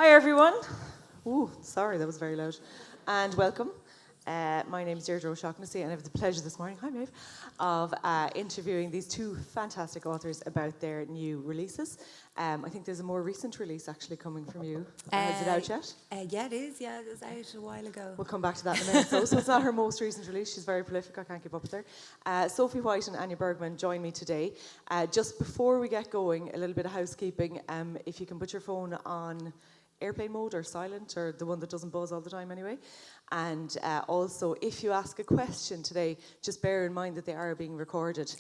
Hi everyone. Ooh, sorry, that was very loud. And welcome. My name is Deirdre O'Shaughnessy, and I have the pleasure this morning, hi Maeve, of interviewing these two fantastic authors about their new releases. I think there's a more recent release actually coming from you. Is it out yet? Yeah, it is. Yeah, it was out a while ago. We'll come back to that in a minute. So it's not her most recent release. She's very prolific. I can't keep up with her. Sophie White and Anya Bergman join me today. Just before we get going, a little bit of housekeeping. If you can put your phone on airplane mode or silent, or the one that doesn't buzz all the time anyway. And also, if you ask a question today, just bear in mind that they are being recorded.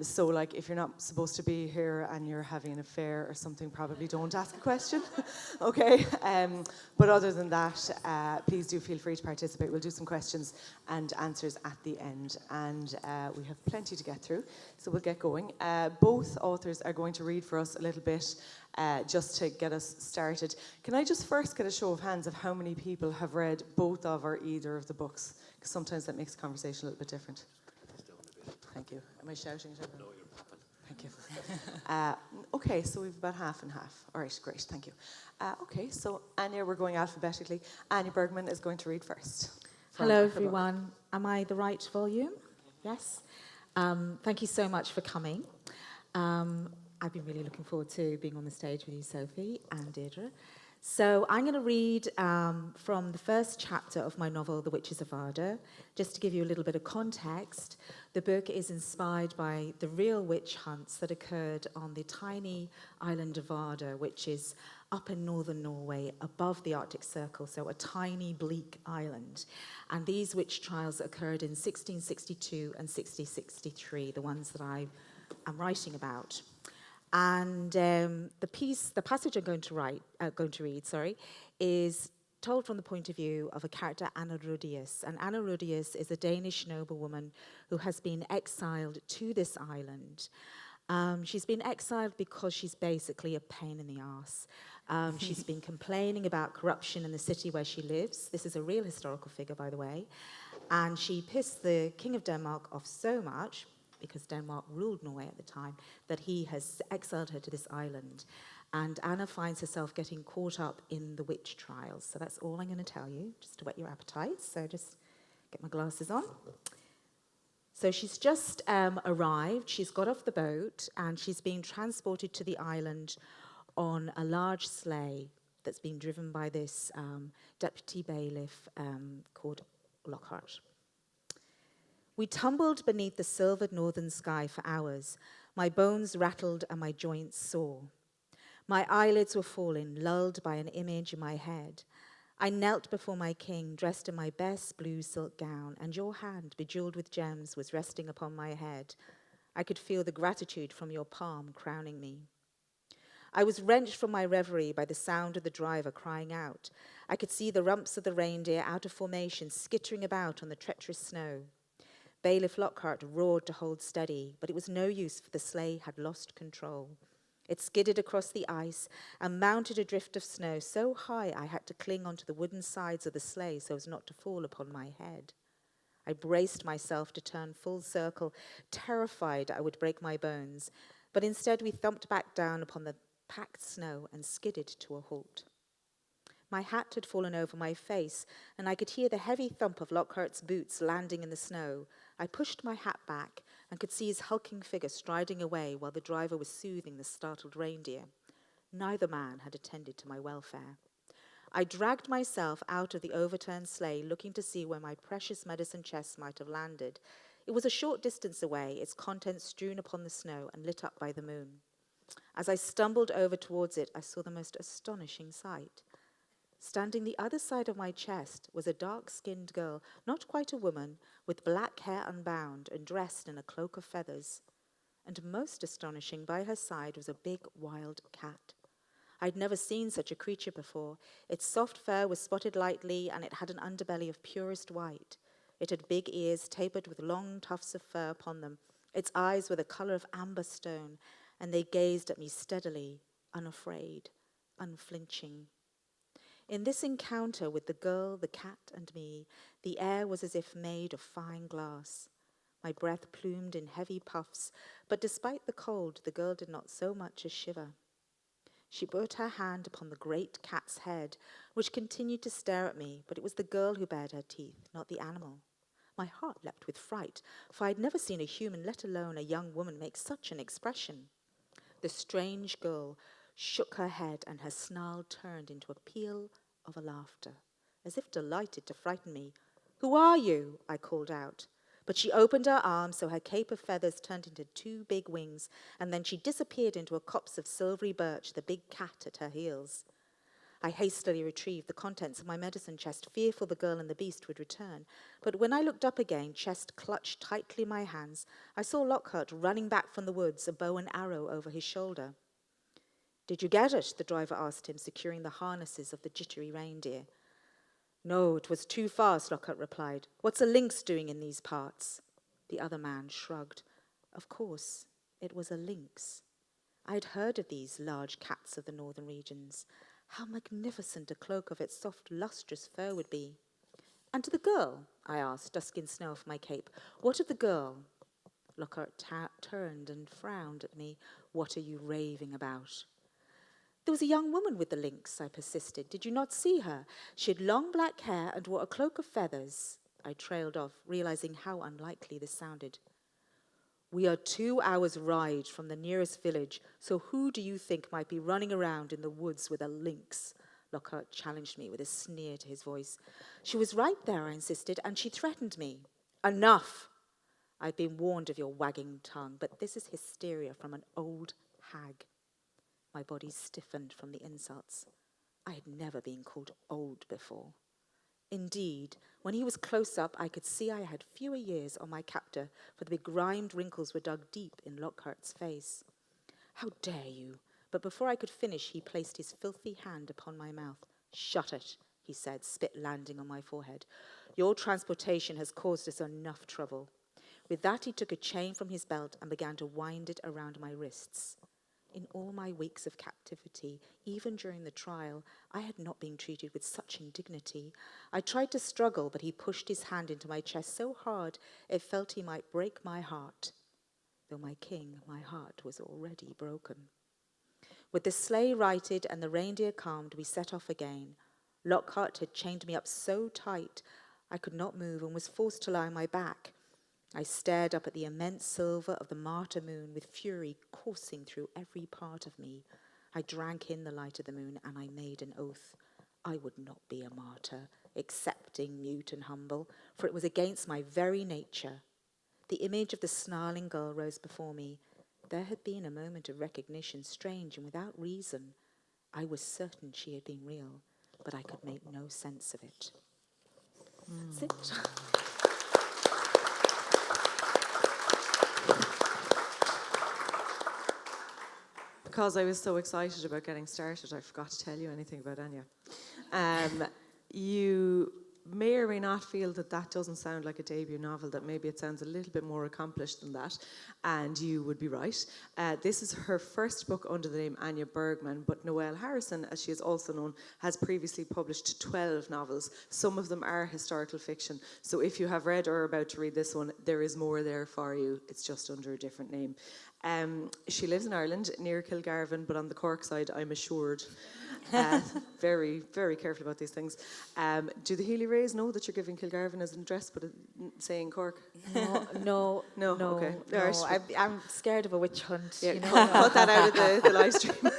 So like, if you're not supposed to be here and you're having an affair or something, probably don't ask a question, okay? But other than that, please do feel free to participate. We'll do some questions and answers at the end. And we have plenty to get through, so we'll get going. Both authors are going to read for us a little bit just to get us started. Can I just first get a show of hands of how many people have read both of or either of the books? Because sometimes that makes the conversation a little bit different. Thank you. Am I shouting? No, you're popping. Thank you. Okay, so we've about half and half. All right, great, thank you. Okay, so Anya, we're going alphabetically. Anya Bergman is going to read first. Hello, everyone. Am I the right volume? Yes. Thank you so much for coming. I've been really looking forward to being on the stage with you, Sophie and Deirdre. So I'm going to read from the first chapter of my novel, The Witches of Ardagh. Just to give you a little bit of context, the book is inspired by the real witch hunts that occurred on the tiny island of Ardagh, which is up in northern Norway, above the Arctic Circle, so a tiny, bleak island. And these witch trials occurred in 1662 and 1663, the ones that I am writing about. And the passage I'm going to read, is told from the point of view of a character, Anna Rudius. And Anna Rudius is a Danish noblewoman who has been exiled to this island. She's been exiled because she's basically a pain in the arse. She's been complaining about corruption in the city where she lives. This is a real historical figure, by the way. And she pissed the King of Denmark off so much, because Denmark ruled Norway at the time, that he has exiled her to this island. And Anna finds herself getting caught up in the witch trials. So that's all I'm going to tell you, just to whet your appetites. So just get my glasses on. So she's just arrived. She's got off the boat, and she's being transported to the island on a large sleigh that's been driven by this deputy bailiff called Lockhart. We tumbled beneath the silvered northern sky for hours. My bones rattled and my joints sore. My eyelids were falling, lulled by an image in my head. I knelt before my king, dressed in my best blue silk gown, and your hand, bejeweled with gems, was resting upon my head. I could feel the gratitude from your palm crowning me. I was wrenched from my reverie by the sound of the driver crying out. I could see the rumps of the reindeer out of formation, skittering about on the treacherous snow. Bailiff Lockhart roared to hold steady, but it was no use, for the sleigh had lost control. It skidded across the ice and mounted a drift of snow so high I had to cling onto the wooden sides of the sleigh so as not to fall upon my head. I braced myself to turn full circle, terrified I would break my bones, but instead we thumped back down upon the packed snow and skidded to a halt. My hat had fallen over my face, and I could hear the heavy thump of Lockhart's boots landing in the snow. I pushed my hat back and could see his hulking figure striding away while the driver was soothing the startled reindeer. Neither man had attended to my welfare. I dragged myself out of the overturned sleigh, looking to see where my precious medicine chest might have landed. It was a short distance away, its contents strewn upon the snow and lit up by the moon. As I stumbled over towards it, I saw the most astonishing sight. Standing the other side of my chest was a dark-skinned girl, not quite a woman, with black hair unbound and dressed in a cloak of feathers. And most astonishing, by her side was a big wild cat. I'd never seen such a creature before. Its soft fur was spotted lightly, and it had an underbelly of purest white. It had big ears tapered with long tufts of fur upon them. Its eyes were the colour of amber stone, and they gazed at me steadily, unafraid, unflinching. In this encounter with the girl, the cat, and me, the air was as if made of fine glass. My breath plumed in heavy puffs, but despite the cold, the girl did not so much as shiver. She put her hand upon the great cat's head, which continued to stare at me, but it was the girl who bared her teeth, not the animal. My heart leapt with fright, for I had never seen a human, let alone a young woman, make such an expression. The strange girl shook her head, and her snarl turned into a peal of laughter, as if delighted to frighten me. "Who are you?" I called out. But she opened her arms so her cape of feathers turned into 2 big wings, and then she disappeared into a copse of silvery birch, the big cat at her heels. I hastily retrieved the contents of my medicine chest, fearful the girl and the beast would return. But when I looked up again, chest clutched tightly in my hands, I saw Lockhart running back from the woods, a bow and arrow over his shoulder. "Did you get it?" the driver asked him, securing the harnesses of the jittery reindeer. "No, it was too fast," Lockhart replied. "What's a lynx doing in these parts?" The other man shrugged. Of course, it was a lynx. I had heard of these large cats of the northern regions. How magnificent a cloak of its soft, lustrous fur would be. "And to the girl?" I asked, dusting snow off my cape. "What of the girl?" Lockhart turned and frowned at me. "What are you raving about?" "There was a young woman with the lynx," I persisted. "Did you not see her? She had long black hair and wore a cloak of feathers." I trailed off, realizing how unlikely this sounded. "We are 2 hours' ride from the nearest village, so who do you think might be running around in the woods with a lynx?" Lockhart challenged me with a sneer to his voice. "She was right there," I insisted, "and she threatened me." "Enough! I've been warned of your wagging tongue, but this is hysteria from an old hag." My body stiffened from the insults. I had never been called old before. Indeed, when he was close up, I could see I had fewer years on my captor, for the begrimed wrinkles were dug deep in Lockhart's face. "How dare you?" But before I could finish, he placed his filthy hand upon my mouth. "Shut it," he said, spit landing on my forehead. "Your transportation has caused us enough trouble." With that, he took a chain from his belt and began to wind it around my wrists. In all my weeks of captivity, even during the trial, I had not been treated with such indignity. I tried to struggle, but he pushed his hand into my chest so hard it felt he might break my heart. Though my king, my heart was already broken. With the sleigh righted and the reindeer calmed, we set off again. Lockhart had chained me up so tight I could not move and was forced to lie on my back. I stared up at the immense silver of the martyr moon with fury coursing through every part of me. I drank in the light of the moon, and I made an oath. I would not be a martyr, accepting, mute and humble, for it was against my very nature. The image of the snarling girl rose before me. There had been a moment of recognition, strange and without reason. I was certain she had been real, but I could make no sense of it. That's it. Because I was so excited about getting started, I forgot to tell you anything about Anya. You may or may not feel that that doesn't sound like a debut novel, that maybe it sounds a little bit more accomplished than that, and you would be right. This is her first book under the name Anya Bergman, but Noelle Harrison, as she is also known, has previously published 12 novels. Some of them are historical fiction, so if you have read or are about to read this one, there is more there for you. It's just under a different name. She lives in Ireland, near Kilgarvan, but on the Cork side, I'm assured. Very, very careful about these things. Do the Healy Rays know that you're giving Kilgarvan as an address, but saying Cork? No. Okay. No. All right. I'm scared of a witch hunt. Yeah, You know? cut that out of the live stream.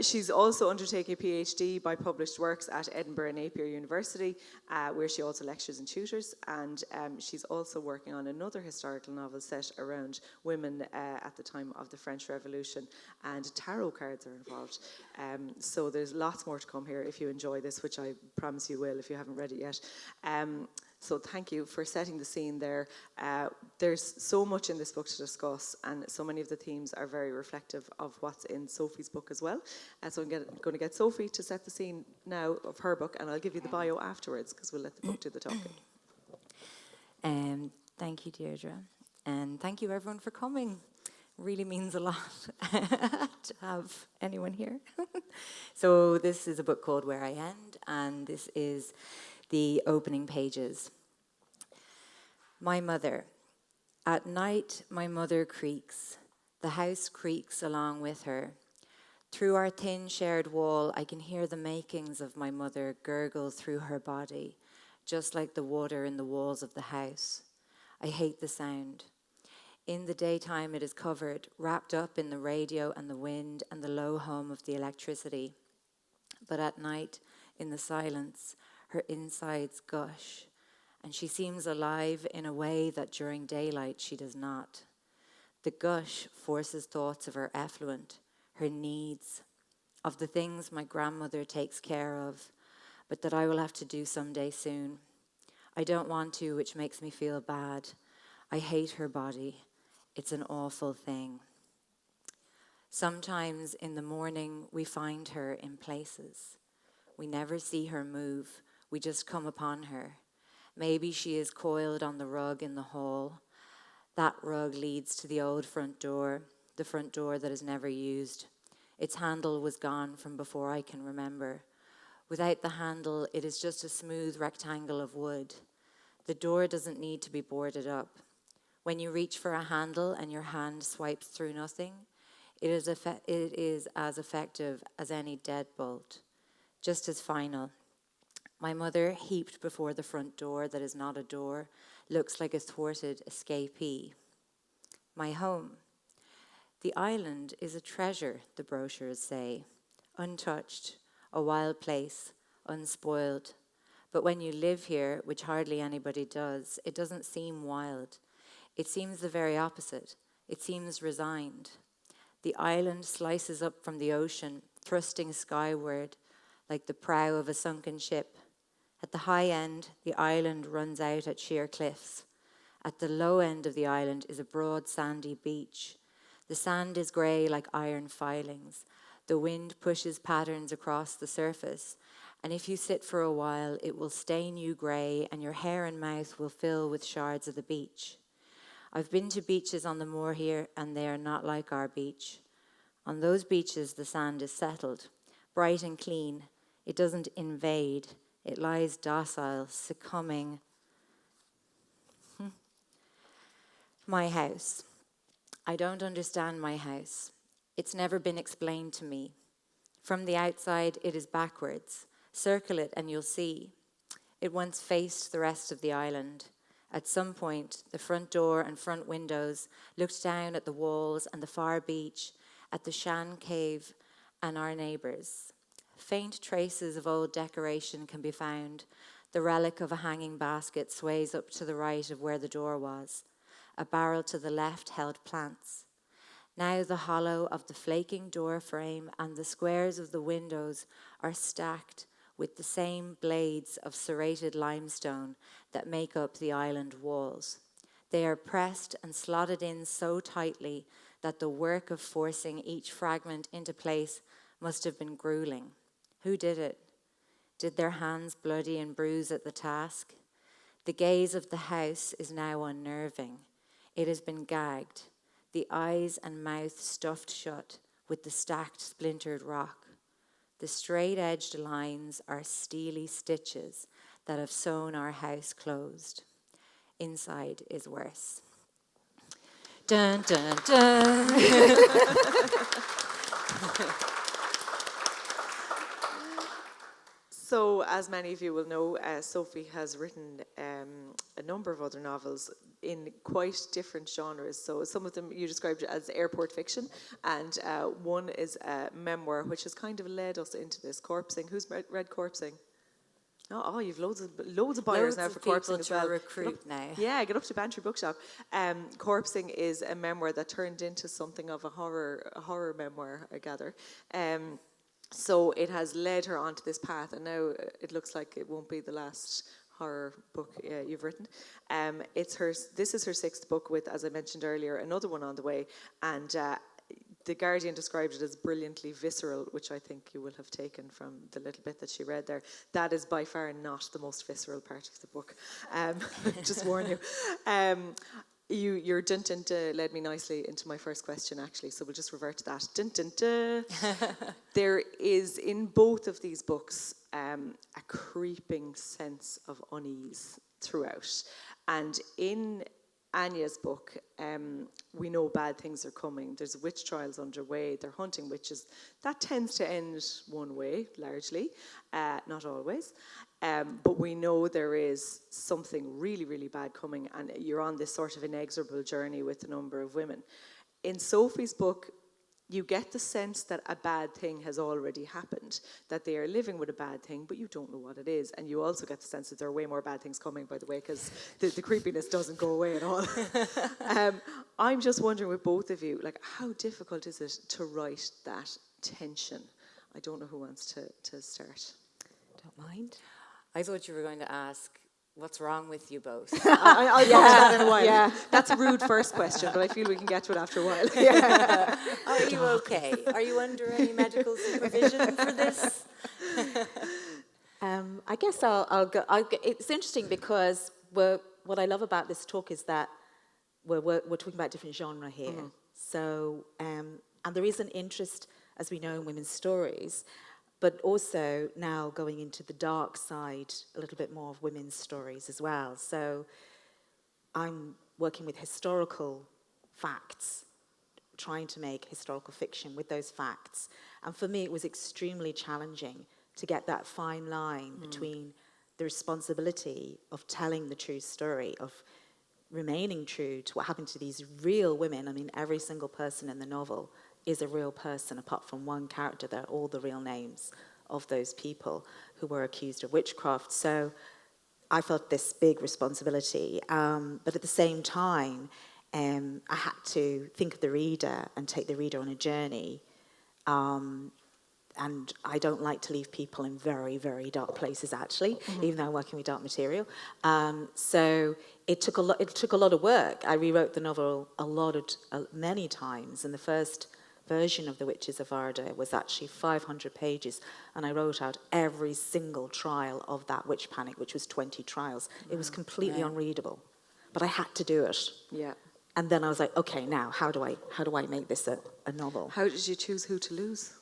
She's also undertaking a PhD by published works at Edinburgh Napier University, where she also lectures and tutors. And she's also working on another historical novel set around women at the time of the French Revolution, and tarot cards are involved. So there's lots more to come here if you enjoy this, which I promise you will if you haven't read it yet. So thank you for setting the scene there. There's so much in this book to discuss, and so many of the themes are very reflective of what's in Sophie's book as well. So I'm going to get Sophie to set the scene now of her book, and I'll give you the bio afterwards, because we'll let the book do the talking. Thank you, Deirdre. And thank you, everyone, for coming. Really means a lot to have anyone here. So this is a book called Where I End, and this is the opening pages. My mother. At night, my mother creaks. The house creaks along with her. Through our thin shared wall, I can hear the makings of my mother gurgle through her body, just like the water in the walls of the house. I hate the sound. In the daytime, it is covered, wrapped up in the radio and the wind and the low hum of the electricity. But at night, in the silence, her insides gush, and she seems alive in a way that during daylight she does not. The gush forces thoughts of her effluent, her needs, of the things my grandmother takes care of, but that I will have to do someday soon. I don't want to, which makes me feel bad. I hate her body. It's an awful thing. Sometimes in the morning we find her in places. We never see her move. We just come upon her. Maybe she is coiled on the rug in the hall. That rug leads to the old front door, the front door that is never used. Its handle was gone from before I can remember. Without the handle, it is just a smooth rectangle of wood. The door doesn't need to be boarded up. When you reach for a handle and your hand swipes through nothing, it is as effective as any deadbolt, just as final. My mother, heaped before the front door that is not a door, looks like a thwarted escapee. My home. The island is a treasure, the brochures say, untouched, a wild place, unspoiled. But when you live here, which hardly anybody does, it doesn't seem wild. It seems the very opposite. It seems resigned. The island slices up from the ocean, thrusting skyward like the prow of a sunken ship. At the high end, the island runs out at sheer cliffs. At the low end of the island is a broad sandy beach. The sand is grey like iron filings. The wind pushes patterns across the surface, and if you sit for a while, it will stain you grey and your hair and mouth will fill with shards of the beach. I've been to beaches on the moor here, and they are not like our beach. On those beaches, the sand is settled, bright and clean. It doesn't invade. It lies docile, succumbing. My house. I don't understand my house. It's never been explained to me. From the outside, it is backwards. Circle it and you'll see. It once faced the rest of the island. At some point, the front door and front windows looked down at the walls and the far beach, at the Shan cave and our neighbours. Faint traces of old decoration can be found. The relic of a hanging basket sways up to the right of where the door was. A barrel to the left held plants. Now the hollow of the flaking door frame and the squares of the windows are stacked with the same blades of serrated limestone that make up the island walls. They are pressed and slotted in so tightly that the work of forcing each fragment into place must have been grueling. Who did it? Did their hands bloody and bruise at the task? The gaze of the house is now unnerving. It has been gagged, the eyes and mouth stuffed shut with the stacked splintered rock. The straight-edged lines are steely stitches that have sewn our house closed. Inside is worse. Dun, dun, dun. So, as many of you will know, Sophie has written a number of other novels in quite different genres. So some of them you described as airport fiction, and one is a memoir, which has kind of led us into this corpsing. Who's read Corpsing? Oh, you've loads of buyers Loads now of for people Corpsing as to well. recruit now. Yeah, get up to Bantry Bookshop. Corpsing is a memoir that turned into something of a horror memoir, I gather. So it has led her onto this path, and now it looks like it won't be the last horror book you've written. This is her sixth book with, as I mentioned earlier, another one on the way, and The Guardian described it as brilliantly visceral, which I think you will have taken from the little bit that she read there. That is by far not the most visceral part of the book. Just warn you. Your dun dun dun led me nicely into my first question, actually, so we'll just revert to that. Dun dun dun. There is, in both of these books, a creeping sense of unease throughout. And in Anya's book, we know bad things are coming. There's witch trials underway. They're hunting witches. That tends to end one way, largely, not always. But we know there is something really, really bad coming, and you're on this sort of inexorable journey with a number of women. In Sophie's book, you get the sense that a bad thing has already happened, that they are living with a bad thing, but you don't know what it is. And you also get the sense that there are way more bad things coming, by the way, because the creepiness doesn't go away at all. I'm just wondering with both of you, like, how difficult is it to write that tension? I don't know who wants to start. Don't mind. I thought you were going to ask, what's wrong with you both? I'll come to that in a while. Yeah. That's a rude first question, but I feel we can get to it after a while. Yeah. Are you okay? Are you under any medical supervision for this? I guess I'll go. It's interesting because what I love about this talk is that we're talking about different genre here. Mm-hmm. So, and there is an interest, as we know, in women's stories, but also now going into the dark side, a little bit more of women's stories as well. So I'm working with historical facts, trying to make historical fiction with those facts. And for me, it was extremely challenging to get that fine line between the responsibility of telling the true story, of remaining true to what happened to these real women. I mean, every single person in the novel is a real person, apart from one character. They're all the real names of those people who were accused of witchcraft. So I felt this big responsibility. But at the same time, I had to think of the reader and take the reader on a journey. And I don't like to leave people in very, very dark places, actually, even though I'm working with dark material. So it took a lot of work. I rewrote the novel many times, and the first version of The Witches of Ardagh was actually 500 pages, and I wrote out every single trial of that witch panic, which was 20 trials. It was completely unreadable, but I had to do it. Yeah. And then I was like, okay, now how do I make this a novel? How did you choose who to lose?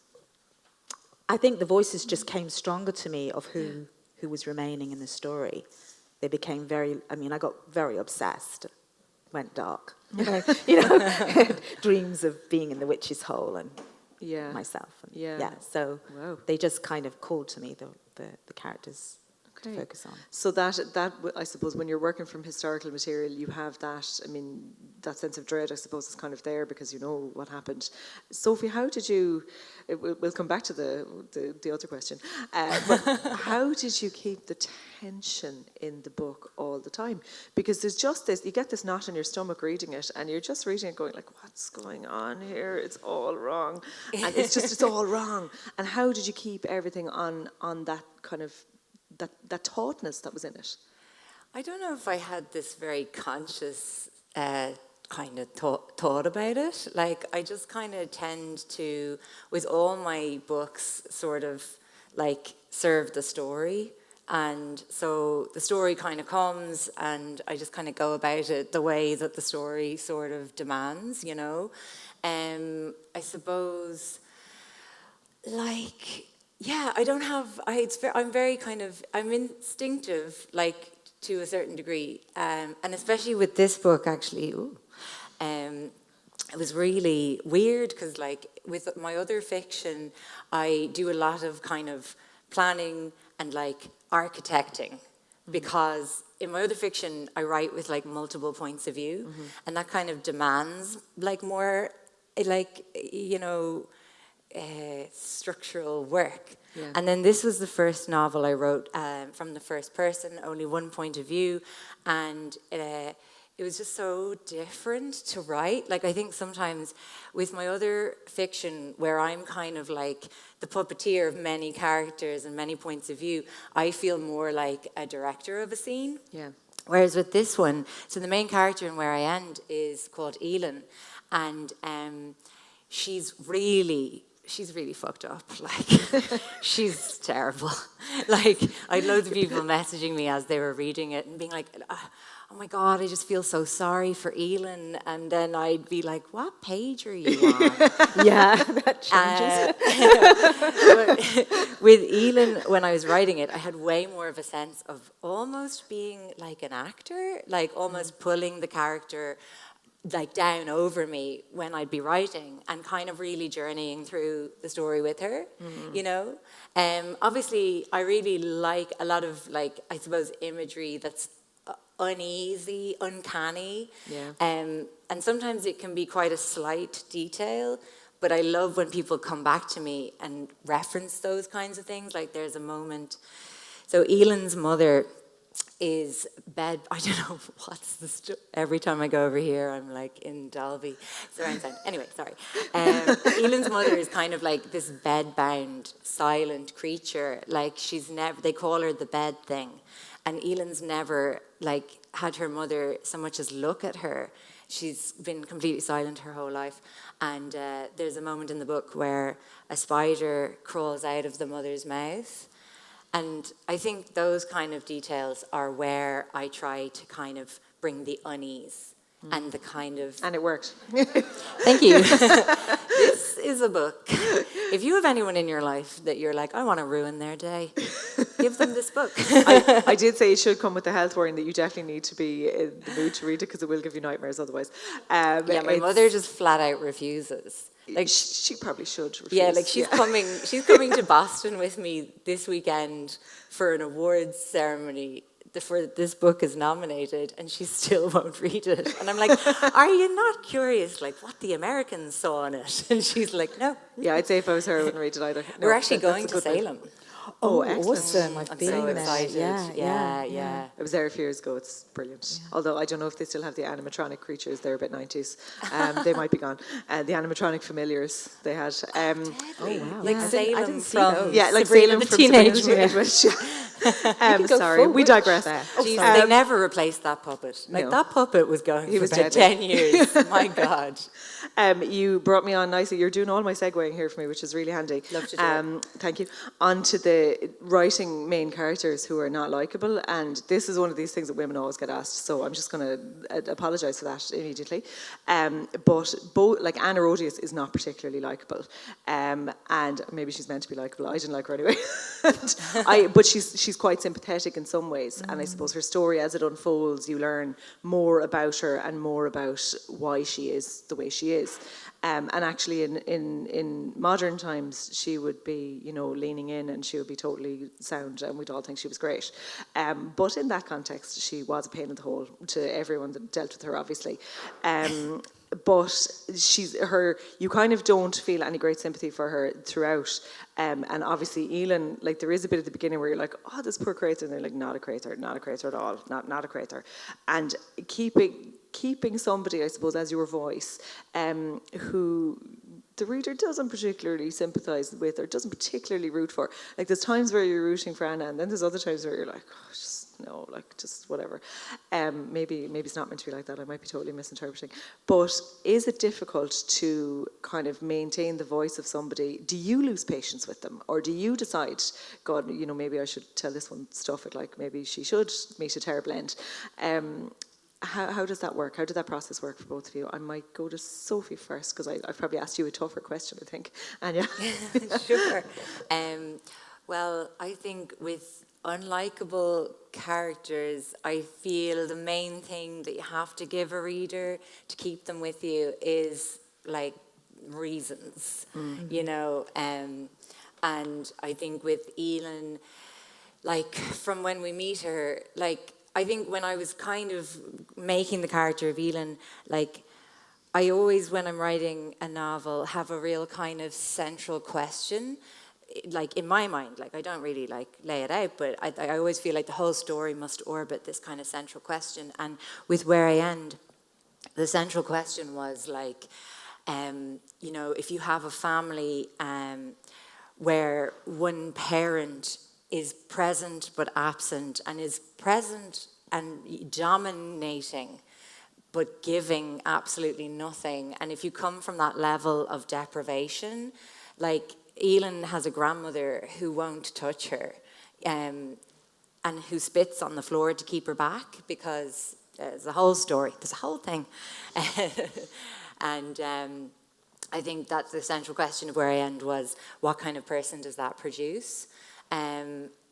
I think the voices just came stronger to me of who was remaining in the story. They became I got very obsessed, went dark. Dreams of being in the witch's hole and myself. And so they just kind of called to me the characters to focus on. So that I suppose when you're working from historical material, you have that. I mean, that sense of dread, I suppose, is kind of there because you know what happened. Sophie, how did you? We'll come back to the other question. But how did you keep the tension in the book all the time? Because there's just this. You get this knot in your stomach reading it, and you're just reading it, going like, "What's going on here? It's all wrong," and it's all wrong. And how did you keep everything on that kind of that tautness that was in it? I don't know if I had this very conscious kind of thought about it. Like, I just kind of tend to, with all my books, sort of like serve the story. And so the story kind of comes and I just kind of go about it the way that the story sort of demands, you know. I suppose, like, yeah, I don't have, I'm instinctive, like, to a certain degree. And especially with this book, actually, it was really weird because, like, with my other fiction, I do a lot of kind of planning and, like, architecting. Because in my other fiction, I write with, like, multiple points of view. And that kind of demands, like, more, like, you know, structural work. Yeah. And then this was the first novel I wrote from the first person, only one point of view, and it was just so different to write. Like, I think sometimes with my other fiction, where I'm kind of like the puppeteer of many characters and many points of view, I feel more like a director of a scene. Yeah. Whereas with this one, so the main character in Where I End is called Aoileann, and she's really fucked up. Like, she's terrible. Like, I had loads of people messaging me as they were reading it and being like, oh my God, I just feel so sorry for Aoileann. And then I'd be like, what page are you on? Yeah, that changes. But with Aoileann, when I was writing it, I had way more of a sense of almost being like an actor, like almost pulling the character like down over me when I'd be writing and kind of really journeying through the story with her, you know? Obviously, I really like a lot of, like, I suppose, imagery that's uneasy, uncanny. Yeah. And sometimes it can be quite a slight detail, but I love when people come back to me and reference those kinds of things. Like there's a moment, so Aoilann's mother is bed, I don't know what's the every time I go over here I'm like in Dalby, surround sound. Anyway, sorry. Aoilann's mother is kind of like this bed-bound, silent creature. Like she's never, they call her the bed thing. And Aoilann's never like had her mother so much as look at her. She's been completely silent her whole life. And there's a moment in the book where a spider crawls out of the mother's mouth. And I think those kind of details are where I try to kind of bring the unease and the kind of... And it worked. Thank you. This is a book. If you have anyone in your life that you're like, I want to ruin their day, give them this book. I did say it should come with the health warning that you definitely need to be in the mood to read it because it will give you nightmares otherwise. Yeah, my mother just flat out refuses. Like she probably should refuse. Yeah, like she's coming to Boston with me this weekend for an awards ceremony for this book is nominated, and she still won't read it. And I'm like, are you not curious, like what the Americans saw in it? And she's like, no. Yeah, I'd say if I was her, I wouldn't read it either. No, We're actually going that's a to good Salem. Oh, excellent. Awesome. I've I'm been so there. excited. Yeah. I was there a few years ago. It's brilliant. Although I don't know if they still have the animatronic creatures. They're a bit 90s. They might be gone. The animatronic familiars they had. Oh, wow. Like I Salem didn't see from those. Yeah, like Sabrina Salem the from Teenage Sabrina the Witch. Teenage Witch. go Sorry, full we witch digress. there. Jeez, they never replaced that puppet. Like No. that puppet was going He for was about deadly. 10 years. My God. You brought me on nicely. You're doing all my segueing here for me, which is really handy. Love to do it. Thank you. On to the writing main characters who are not likeable, and this is one of these things that women always get asked, so I'm just going to apologise for that immediately. But both, like Anna Rodius is not particularly likeable, and maybe she's meant to be likeable. I didn't like her anyway. But she's quite sympathetic in some ways, and I suppose her story as it unfolds, you learn more about her and more about why she is the way she is. And actually, in modern times, she would be, leaning in, and she would be totally sound, and we'd all think she was great. But in that context, she was a pain in the hole to everyone that dealt with her, obviously. But you kind of don't feel any great sympathy for her throughout. And obviously, Aoileann, like there is a bit at the beginning where you're like, oh, this poor creator, and they're like, not a creator at all, not a creator. And keeping somebody, I suppose, as your voice, who the reader doesn't particularly sympathise with or doesn't particularly root for. Like there's times where you're rooting for Anna, and then there's other times where you're like, oh, just whatever. Maybe it's not meant to be like that. I might be totally misinterpreting. But is it difficult to kind of maintain the voice of somebody? Do you lose patience with them, or do you decide, God, maybe I should tell this one stuff it, like maybe she should meet a terrible end? How does that work? How did that process work for both of you? I might go to Sophie first, because I've probably asked you a tougher question, I think. Anya? Sure. Well, I think with unlikable characters, I feel the main thing that you have to give a reader to keep them with you is like reasons, and I think with Aoileann, like from when we meet her, like I think when I was kind of making the character of Aoileann, like I always, when I'm writing a novel, have a real kind of central question, like in my mind. Like I don't really like lay it out, but I always feel like the whole story must orbit this kind of central question. And with Where I End, the central question was like, if you have a family where one parent is present but absent, and is present and dominating but giving absolutely nothing, and if you come from that level of deprivation, like Aoileann has a grandmother who won't touch her, and who spits on the floor to keep her back because There's a whole story. There's a whole thing. And I think that's the central question of Where I End was, what kind of person does that produce?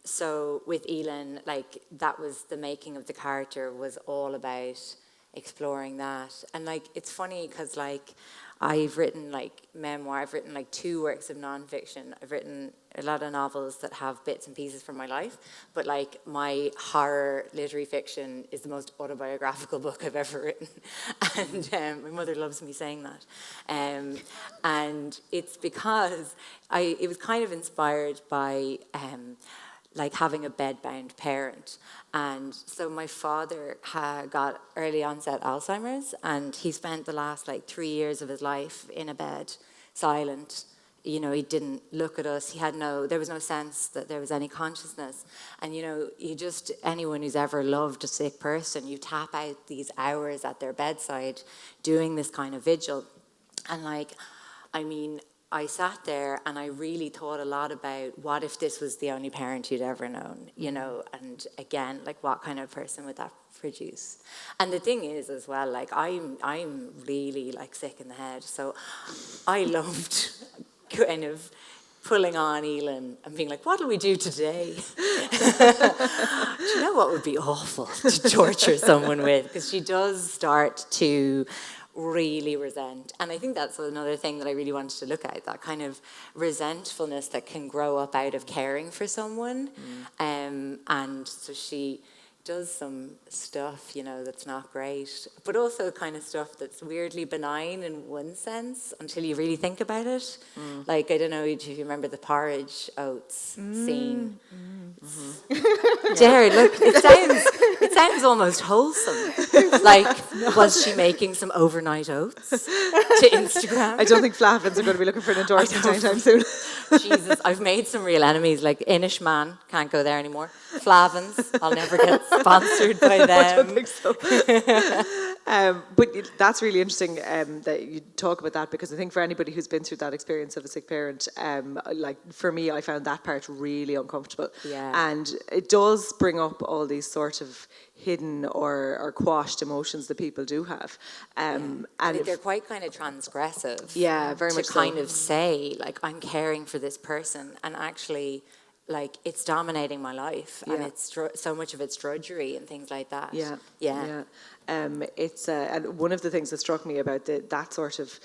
So with Aoileann, like, that was the making of the character, was all about exploring that. And, like, it's funny because, like, I've written, like, memoir, I've written, like, 2 works of nonfiction. I've written a lot of novels that have bits and pieces from my life, but, like, my horror literary fiction is the most autobiographical book I've ever written. And my mother loves me saying that. And it's because it was kind of inspired by like having a bedbound parent. And so my father got early onset Alzheimer's, and he spent the last like 3 years of his life in a bed, silent. You know, he didn't look at us. There was no sense that there was any consciousness. And, you know, anyone who's ever loved a sick person, you tap out these hours at their bedside doing this kind of vigil. And, like, I mean, I sat there and I really thought a lot about what if this was the only parent you'd ever known, you know, and again, like, what kind of person would that produce? And the thing is as well, like, I'm really, like, sick in the head, so I loved kind of pulling on Aoileann and being like, what'll we do today? Do you know what would be awful to torture someone with? Because she does start to really resent. And I think that's another thing that I really wanted to look at, that kind of resentfulness that can grow up out of caring for someone. And so she does some stuff, you know, that's not great, but also kind of stuff that's weirdly benign in one sense until you really think about it. Like, I don't know if you remember the porridge oats scene. Jared, look, it sounds almost wholesome. Like, was she making some overnight oats to Instagram? I don't think Flavins are going to be looking for an endorsement anytime soon. Jesus, I've made some real enemies, like Inish Man, can't go there anymore. Flavins, I'll never get sponsored by them. I don't think so. But that's really interesting that you talk about that, because I think for anybody who's been through that experience of a sick parent, like, for me, I found that part really uncomfortable. Yeah. And it does bring up all these sort of hidden or quashed emotions that people do have. And they're quite kind of transgressive. Yeah, very much to so. kind of say, like, I'm caring for this person, and actually, like, it's dominating my life, and it's so much of it's drudgery and things like that. Yeah. It's and one of the things that struck me about that sort of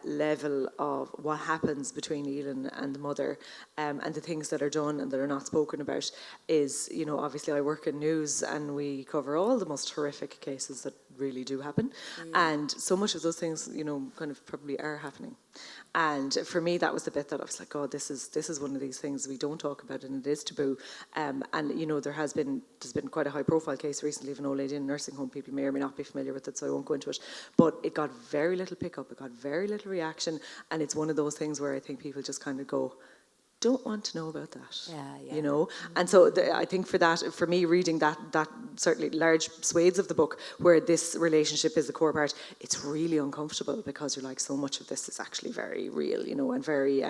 level of what happens between Aoileann and the mother, and the things that are done and that are not spoken about, is, you know, obviously I work in news and we cover all the most horrific cases that really do happen, and so much of those things, you know, kind of probably are happening. And for me, that was the bit that I was like, God, this is one of these things we don't talk about, and it is taboo. And you know, there's been quite a high profile case recently of an old lady in a nursing home. People may or may not be familiar with it, so I won't go into it. But it got very little pickup, it got very little reaction, and it's one of those things where I think people just kind of go, don't want to know about that. You know. And so I think for me reading that certainly large swathes of the book where this relationship is the core part, it's really uncomfortable, because you're like, so much of this is actually very real, you know, and very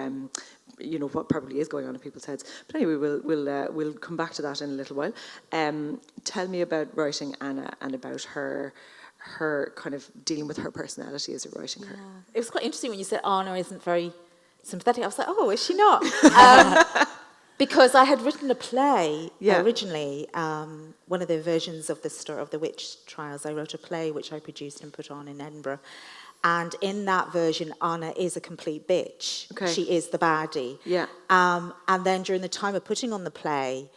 you know, what probably is going on in people's heads. But anyway, we'll come back to that in a little while. Tell me about writing Anna and about her kind of dealing with her personality as you're writing her. It was quite interesting when you said Anna isn't very sympathetic. I was like, oh, is she not? Because I had written a play originally, one of the versions of the story of the witch trials. I wrote a play which I produced and put on in Edinburgh. And in that version, Anna is a complete bitch. Okay. She is the baddie. Yeah. And then during the time of putting on the play,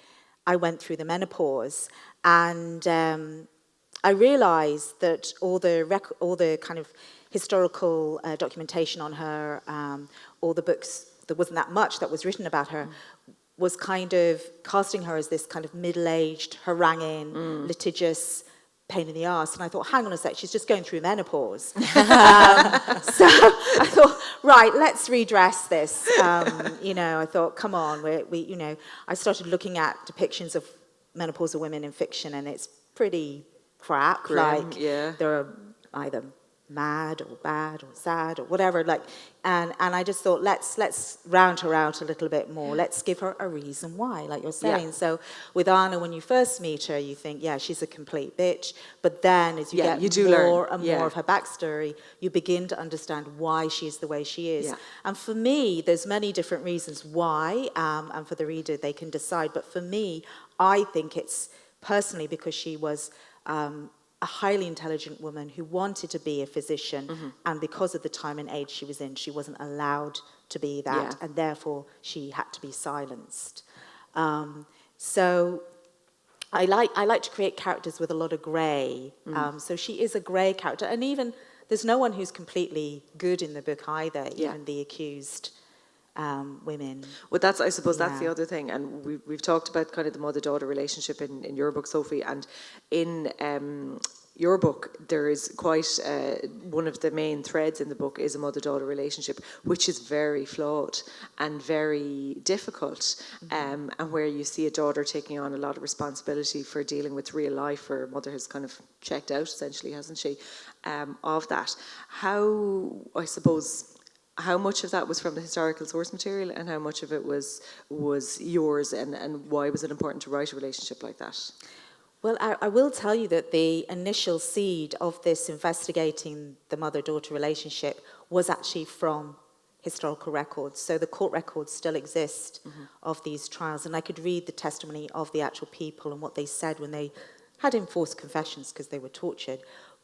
I went through the menopause, and I realised that all the kind of historical documentation on her, all the books, there wasn't that much that was written about her, was kind of casting her as this kind of middle-aged, haranguing, litigious pain in the arse. And I thought, hang on a sec, she's just going through menopause. So I thought, right, let's redress this. You know, I thought, come on, we you know, I started looking at depictions of menopausal women in fiction, and it's pretty crap. Grim, there are either mad or bad or sad or whatever, like, and I just thought, let's round her out a little bit more. Let's give her a reason why, like you're saying. Yeah. So with Anna, when you first meet her, you think, yeah, she's a complete bitch. But then as you get more and more of her backstory, you begin to understand why she's the way she is. Yeah. And for me, there's many different reasons why, and for the reader, they can decide. But for me, I think it's personally because she was a highly intelligent woman who wanted to be a physician, and because of the time and age she was in, she wasn't allowed to be that, and therefore she had to be silenced. So I like to create characters with a lot of grey. So she is a grey character, and even there's no one who's completely good in the book either, even the accused women. Well, I suppose that's the other thing, and we've talked about kind of the mother-daughter relationship in your book, Sophie, and in your book there is quite one of the main threads in the book is a mother-daughter relationship, which is very flawed and very difficult, and where you see a daughter taking on a lot of responsibility for dealing with real life. Her mother has kind of checked out, essentially, hasn't she, of that. How much of that was from the historical source material, and how much of it was yours, and why was it important to write a relationship like that? Well, I will tell you that the initial seed of this investigating the mother-daughter relationship was actually from historical records. So the court records still exist of these trials, and I could read the testimony of the actual people and what they said when they had enforced confessions because they were tortured.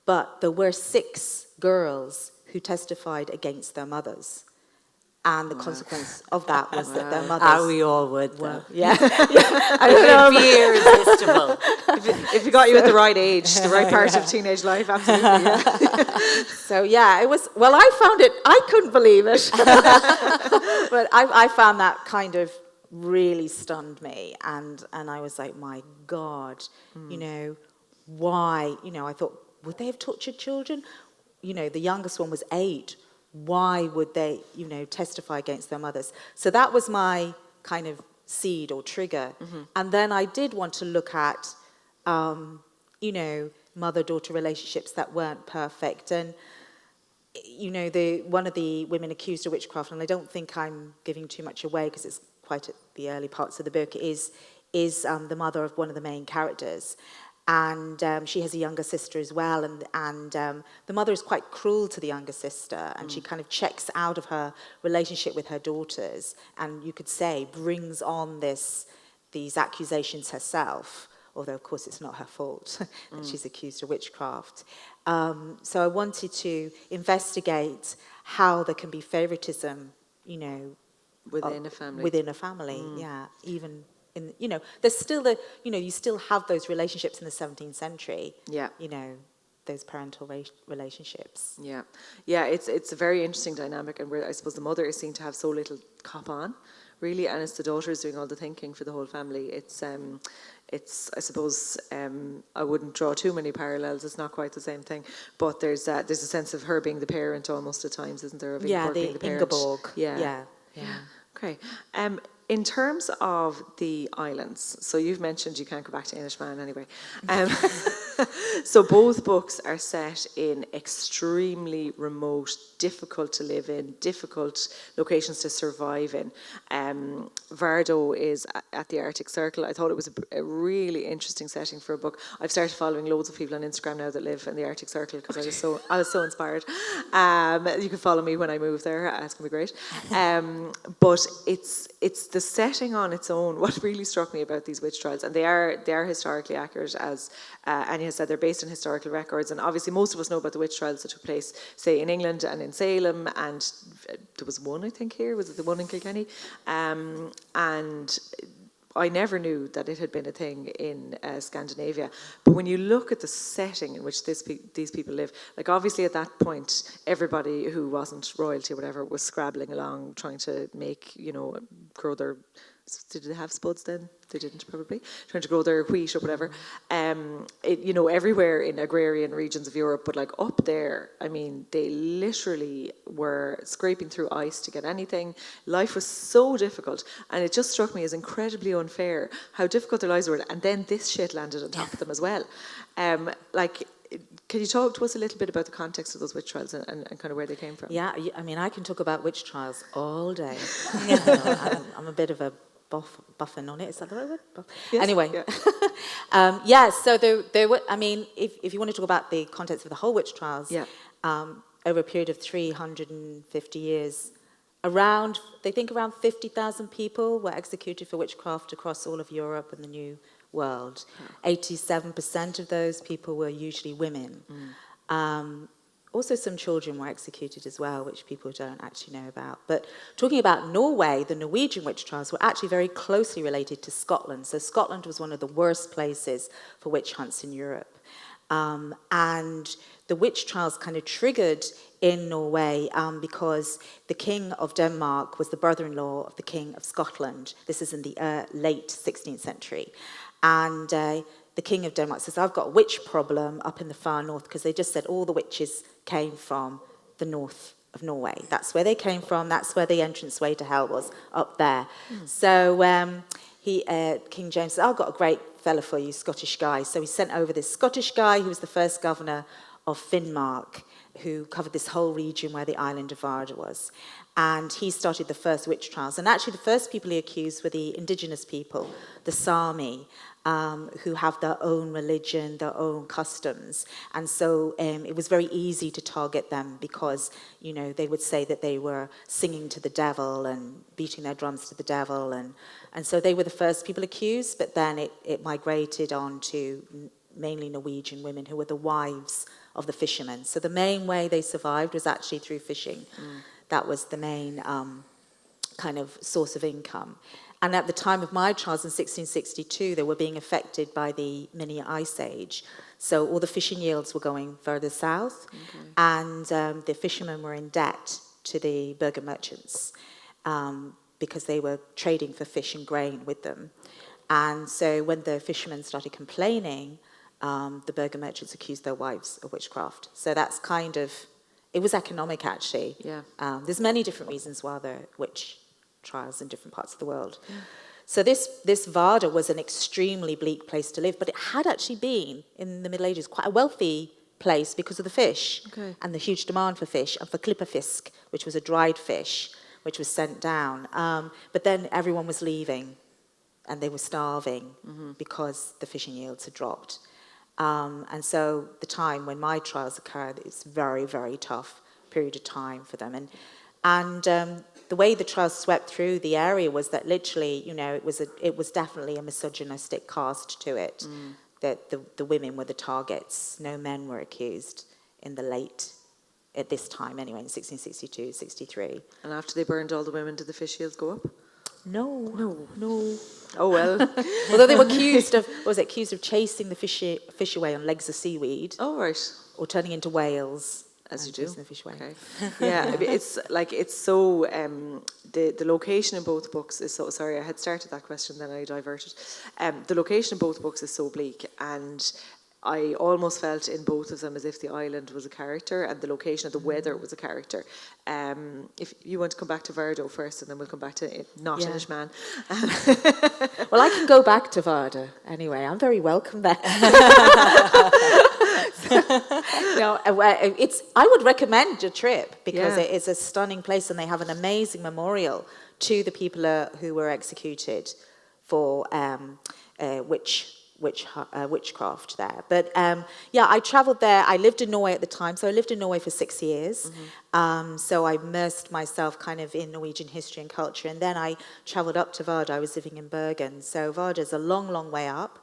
But there were 6 girls who testified against their mothers. And the consequence of that was that their mothers... we all would, though. Yeah. I don't know. Irresistible. If you got you at the right age, the right part of teenage life, absolutely, yeah. So, yeah, it was... Well, I found it... I couldn't believe it. But I found that kind of really stunned me. And I was like, my God, you know, why? You know, I thought, would they have tortured children? You know, the youngest one was 8. Why would they, you know, testify against their mothers? So that was my kind of seed or trigger. And then I did want to look at, you know, mother-daughter relationships that weren't perfect. And, you know, one of the women accused of witchcraft, and I don't think I'm giving too much away because it's quite at the early parts of the book, is the mother of one of the main characters. And she has a younger sister as well, and the mother is quite cruel to the younger sister, and she kind of checks out of her relationship with her daughters, and you could say brings on these accusations herself, although of course it's not her fault that she's accused of witchcraft. So I wanted to investigate how there can be favoritism, you know, Within a family. Within a family, yeah, even. You know, there's still you still have those relationships in the 17th century. Yeah. You know, those parental relationships. Yeah. Yeah, it's a very interesting dynamic, and where I suppose the mother is seen to have so little cop on, really, and it's the daughter is doing all the thinking for the whole family. It's I suppose, I wouldn't draw too many parallels. It's not quite the same thing, but there's a sense of her being the parent almost at times, isn't there? Of being the parent. Ingeborg. Yeah. Okay. In terms of the islands, so you've mentioned you can't go back to Inishmaan anyway. So both books are set in extremely remote, difficult to live in, difficult locations to survive in. Vardo is at the Arctic Circle. I thought it was a really interesting setting for a book. I've started following loads of people on Instagram now that live in the Arctic Circle because I was so inspired. You can follow me when I move there. It's going to be great. But it's the setting on its own. What really struck me about these witch trials, and they are historically accurate, as Anya has said, they're based on historical records, and obviously most of us know about the witch trials that took place, say, in England and in Salem, and there was one, I think, here. Was it the one in Kilkenny? And I never knew that it had been a thing in Scandinavia. But when you look at the setting in which these people live, like obviously at that point, everybody who wasn't royalty or whatever was scrabbling along, trying to make, grow their... Did they have spuds then? They didn't, probably. Trying to grow their wheat or whatever. Everywhere in agrarian regions of Europe, but like up there, I mean, they literally were scraping through ice to get anything. Life was so difficult, and it just struck me as incredibly unfair how difficult their lives were, and then this shit landed on top of them as well. Can you talk to us a little bit about the context of those witch trials and kind of where they came from? Yeah, I mean, I can talk about witch trials all day. I'm a bit of a buffin on it. Is that the right word? Yes, Anyway, yeah. so there were, I mean, if you want to talk about the context of the whole witch trials, over a period of 350 years, they think around 50,000 people were executed for witchcraft across all of Europe and the New World. 87% of those people were usually women. Also, some children were executed as well, which people don't actually know about. But talking about Norway, the Norwegian witch trials were actually very closely related to Scotland. So Scotland was one of the worst places for witch hunts in Europe. And the witch trials kind of triggered in Norway because the King of Denmark was the brother-in-law of the King of Scotland. This is in the late 16th century. And the King of Denmark says, I've got a witch problem up in the far north, because they just said all the witches came from the north of Norway. That's where they came from. That's where the entranceway to hell was, up there. So King James said, I've got a great fella for you, Scottish guy. So he sent over this Scottish guy who was the first governor of Finnmark, who covered this whole region where the island of Varda was. And he started the first witch trials. And actually the first people he accused were the indigenous people, the Sami, who have their own religion, their own customs. And so it was very easy to target them because, you know, they would say that they were singing to the devil and beating their drums to the devil. And so they were the first people accused, but then it migrated on to mainly Norwegian women who were the wives of the fishermen. So the main way they survived was actually through fishing. That was the main kind of source of income. And at the time of my trials in 1662, they were being affected by the mini ice age. So all the fishing yields were going further south, and the fishermen were in debt to the Bergen merchants because they were trading for fish and grain with them. And so when the fishermen started complaining, the Bergen merchants accused their wives of witchcraft. So that's kind of, it was economic actually. There's many different reasons why there are witch trials in different parts of the world. So this Varda was an extremely bleak place to live, but it had actually been, in the Middle Ages, quite a wealthy place because of the fish and the huge demand for fish, and for klipperfisk, which was a dried fish, which was sent down. But then everyone was leaving, and they were starving because the fishing yields had dropped. And so the time when my trials occurred, it's very, very tough period of time for them. And the way the trials swept through the area was that literally, you know, it was definitely a misogynistic cast to it. That the women were the targets. No men were accused at this time anyway, in 1662, 63. And after they burned all the women, did the fish yields go up? No. Oh, well. Although they were accused of chasing the fish away on legs of seaweed. Oh, right. Or turning into whales. As you do. The fish away. Okay. Yeah, I mean, it's so, the location in both books is so, sorry, I had started that question, then I diverted. The location in both books is so bleak, and I almost felt in both of them as if the island was a character and the location of the weather was a character. If you want to come back to Vardo first, and then we'll come back to Not-ish Man. Well, I can go back to Varda anyway. I'm very welcome there. I would recommend a trip because it is a stunning place, and they have an amazing memorial to the people who were executed for witchcraft there. But I travelled there. I lived in Norway at the time, so I lived in Norway for 6 years. So I immersed myself kind of in Norwegian history and culture, and then I travelled up to Varda. I was living in Bergen, so Varda is a long, long way up.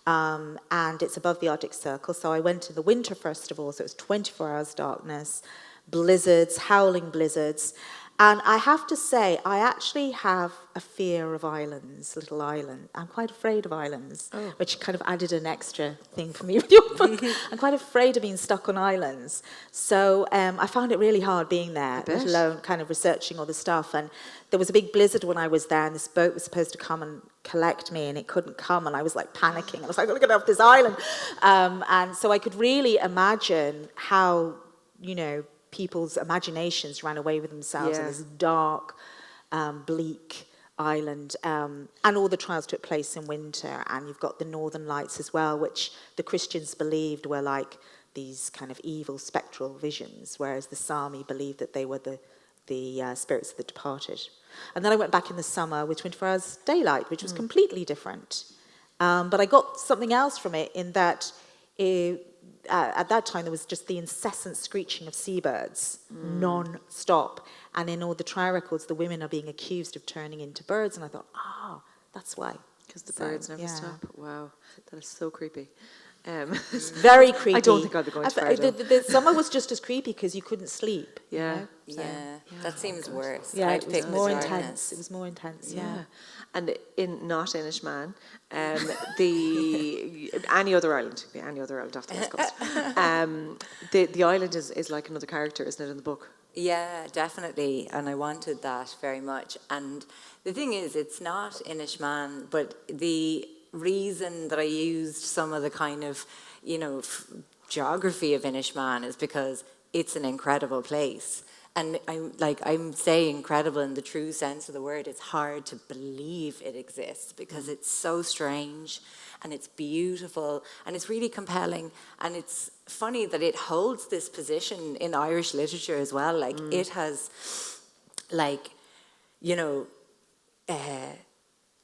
And it's above the Arctic Circle. So I went in the winter festival, so it was 24 hours darkness, blizzards, howling blizzards. And I have to say, I actually have a fear of islands, little island. I'm quite afraid of islands, which kind of added an extra thing for me with your book. I'm quite afraid of being stuck on islands. So I found it really hard being there, let alone kind of researching all the stuff. And there was a big blizzard when I was there, and this boat was supposed to come and collect me, and it couldn't come, and I was like panicking. I was like, I'm going to get off this island. And so I could really imagine how, you know, people's imaginations ran away with themselves in this dark, bleak island. And all the trials took place in winter, and you've got the Northern Lights as well, which the Christians believed were like these kind of evil spectral visions, whereas the Sami believed that they were the spirits of the departed. And then I went back in the summer with 24 Hours Daylight, which was completely different. But I got something else from it in that at that time there was just the incessant screeching of seabirds, non-stop. And in all the trial records, the women are being accused of turning into birds. And I thought, that's why. Because the birds never stop. Wow, that is so creepy. Very creepy. I don't think I'd be going to further. The summer was just as creepy because you couldn't sleep. Yeah. You know? That seems worse. Yeah, I'd it pick was more the intense. darkness. It was more intense. Yeah. And in not Inish Man, the any other island off the west coast. The island is like another character, isn't it, in the book? Yeah, definitely. And I wanted that very much. And the thing is, it's not Inish Man, but the reason that I used some of the kind of, geography of Inish Man is because it's an incredible place. And I'm saying incredible in the true sense of the word. It's hard to believe it exists because it's so strange and it's beautiful and it's really compelling. And it's funny that it holds this position in Irish literature as well. Like it has,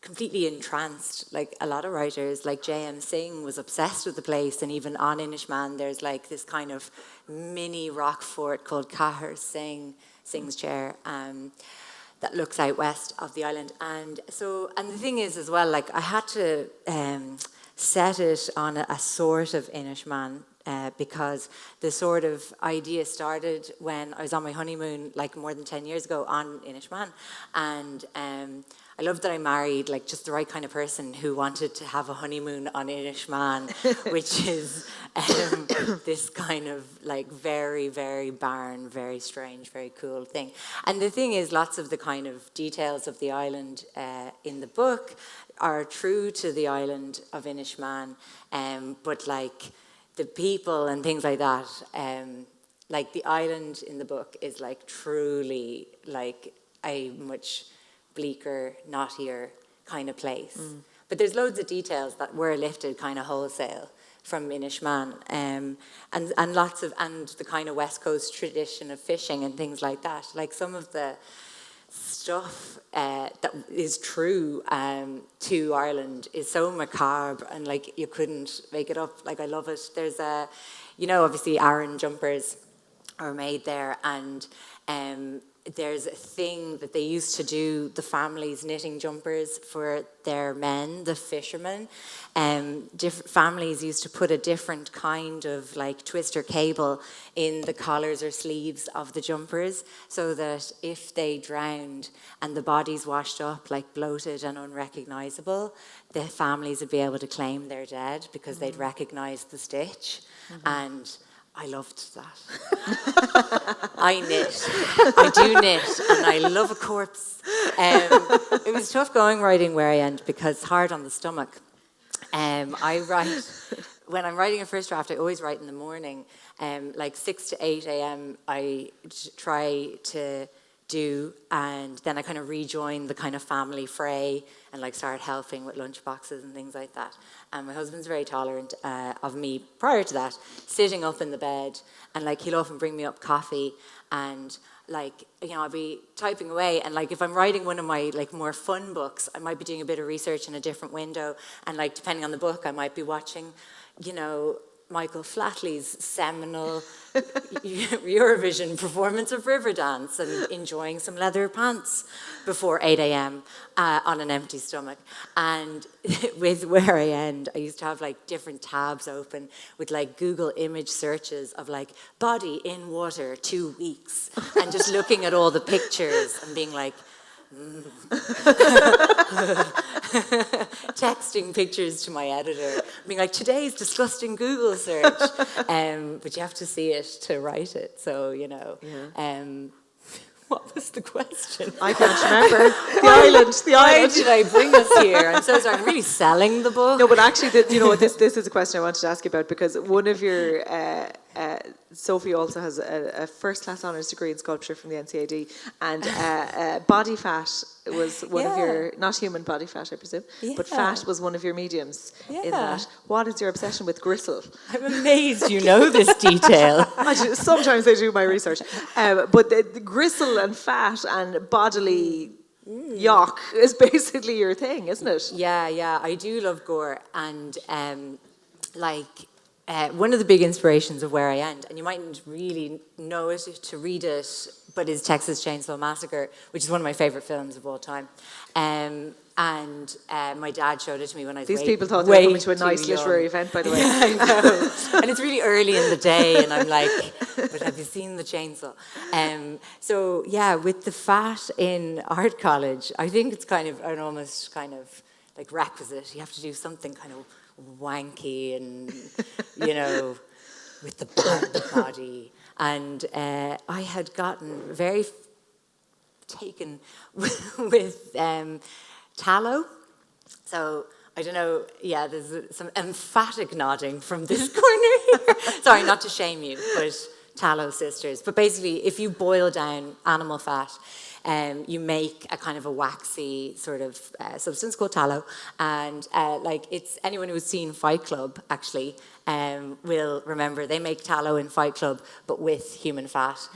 completely entranced, like a lot of writers, like J.M. Singh was obsessed with the place, and even on Inishmaan there's like this kind of mini rock fort called Cahir Singh's Chair that looks out west of the island. And the thing is as well, like I had to set it on a sort of Inishmaan because the sort of idea started when I was on my honeymoon like more than 10 years ago on Inishmaan, and I love that I married like just the right kind of person who wanted to have a honeymoon on Inishmaan, which is this kind of like very, very barren, very strange, very cool thing. And the thing is, lots of the kind of details of the island in the book are true to the island of Inishmaan, but like the people and things like that, like the island in the book is like truly like a much bleaker, knottier kind of place. But there's loads of details that were lifted kind of wholesale from Inishmaan, and the kind of West Coast tradition of fishing and things like that. Like some of the stuff that is true to Ireland is so macabre and like you couldn't make it up. Like I love it. There's obviously Aran jumpers are made there, and there's a thing that they used to do, the families knitting jumpers for their men, the fishermen. Different families used to put a different kind of like twister cable in the collars or sleeves of the jumpers so that if they drowned and the bodies washed up like bloated and unrecognizable, the families would be able to claim their dead because they'd recognize the stitch. And I loved that. I do knit, and I love a corpse. It was tough going writing Where I End because it's hard on the stomach. I write, when I'm writing a first draft, I always write in the morning. Like 6 to 8 a.m. I try to do, and then I kind of rejoin the kind of family fray and like start helping with lunch boxes and things like that. And my husband's very tolerant of me prior to that, sitting up in the bed, and like he'll often bring me up coffee, and like, I'll be typing away, and like if I'm writing one of my like more fun books, I might be doing a bit of research in a different window, and like depending on the book, I might be watching, Michael Flatley's seminal Eurovision performance of Riverdance and enjoying some leather pants before 8 a.m. On an empty stomach. And with Where I End, I used to have like different tabs open with like Google image searches of like body in water 2 weeks and just looking at all the pictures and being like, texting pictures to my editor, being like, today's disgusting Google search, but you have to see it to write it. So what was the question? I can't remember. The island. Why did I bring us here? I'm so sorry. I'm really selling the book. No, but actually, this is a question I wanted to ask you about, because one of your Sophie also has a first-class honours degree in sculpture from the NCAD, and body fat was one of your, not human body fat, I presume, but fat was one of your mediums in that. What is your obsession with gristle? I'm amazed you know this detail. Sometimes I do my research. But the gristle and fat and bodily yuck is basically your thing, isn't it? Yeah, I do love gore, and one of the big inspirations of Where I End, and you mightn't really know it to read it, but is Texas Chainsaw Massacre, which is one of my favourite films of all time. And my dad showed it to me when I was These people thought they were coming to a too nice young. literary event, by the way. Yeah, I know. And it's really early in the day, and I'm like, but have you seen the chainsaw? So yeah, with the fat in art college, I think it's kind of an almost kind of like requisite. You have to do something kind of wanky and, you know, with the body. And I had gotten very taken with tallow. So I don't know, there's some emphatic nodding from this corner here. Sorry, not to shame you, but tallow sisters. But basically, if you boil down animal fat, you make a kind of a waxy sort of substance called tallow, and it's anyone who's seen Fight Club actually will remember they make tallow in Fight Club, but with human fat,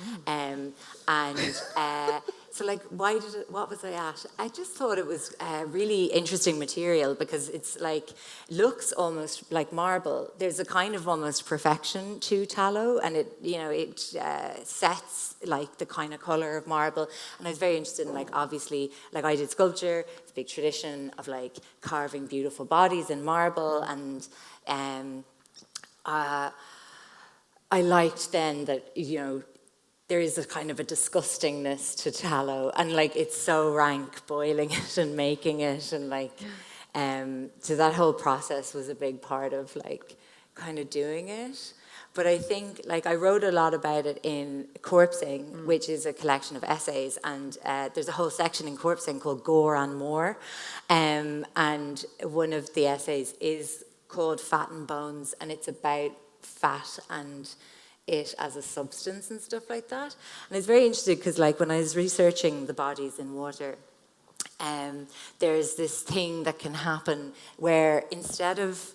So what was I at? I just thought it was a really interesting material because it's looks almost like marble. There's a kind of almost perfection to tallow, and it sets the kind of color of marble. And I was very interested in obviously I did sculpture. It's a big tradition of carving beautiful bodies in marble, and I liked then that there is a kind of a disgustingness to tallow, and it's so rank boiling it and making it, and so that whole process was a big part of kind of doing it. But I think I wrote a lot about it in Corpsing, which is a collection of essays, and there's a whole section in Corpsing called Gore and More, and one of the essays is called Fat and Bones, and it's about fat and it as a substance and stuff like that. And it's very interesting because when I was researching the bodies in water, there's this thing that can happen where instead of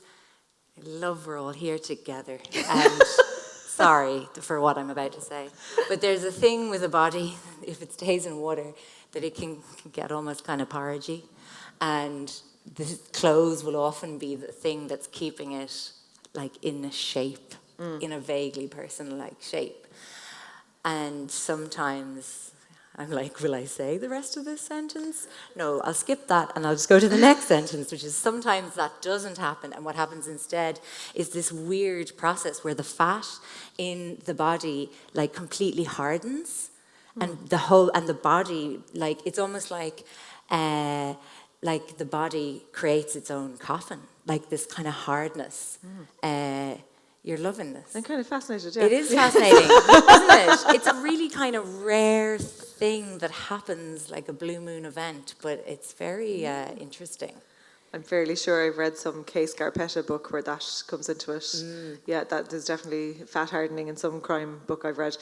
love, we're all here together, and sorry for what I'm about to say, but there's a thing with a body, if it stays in water, that it can get almost kind of porridgey, and the clothes will often be the thing that's keeping it in a shape, in a vaguely person-like shape. And sometimes I'm will I say the rest of this sentence? No, I'll skip that and I'll just go to the next sentence, which is sometimes that doesn't happen, and what happens instead is this weird process where the fat in the body completely hardens, and the body it's almost like the body creates its own coffin, this kind of hardness. You're loving this. I'm kind of fascinated, yeah. It is fascinating, isn't it? It's a really kind of rare thing that happens, like a blue moon event, but it's very interesting. I'm fairly sure I've read some Kay Scarpetta book where that comes into it. Yeah, that there's definitely fat hardening in some crime book I've read.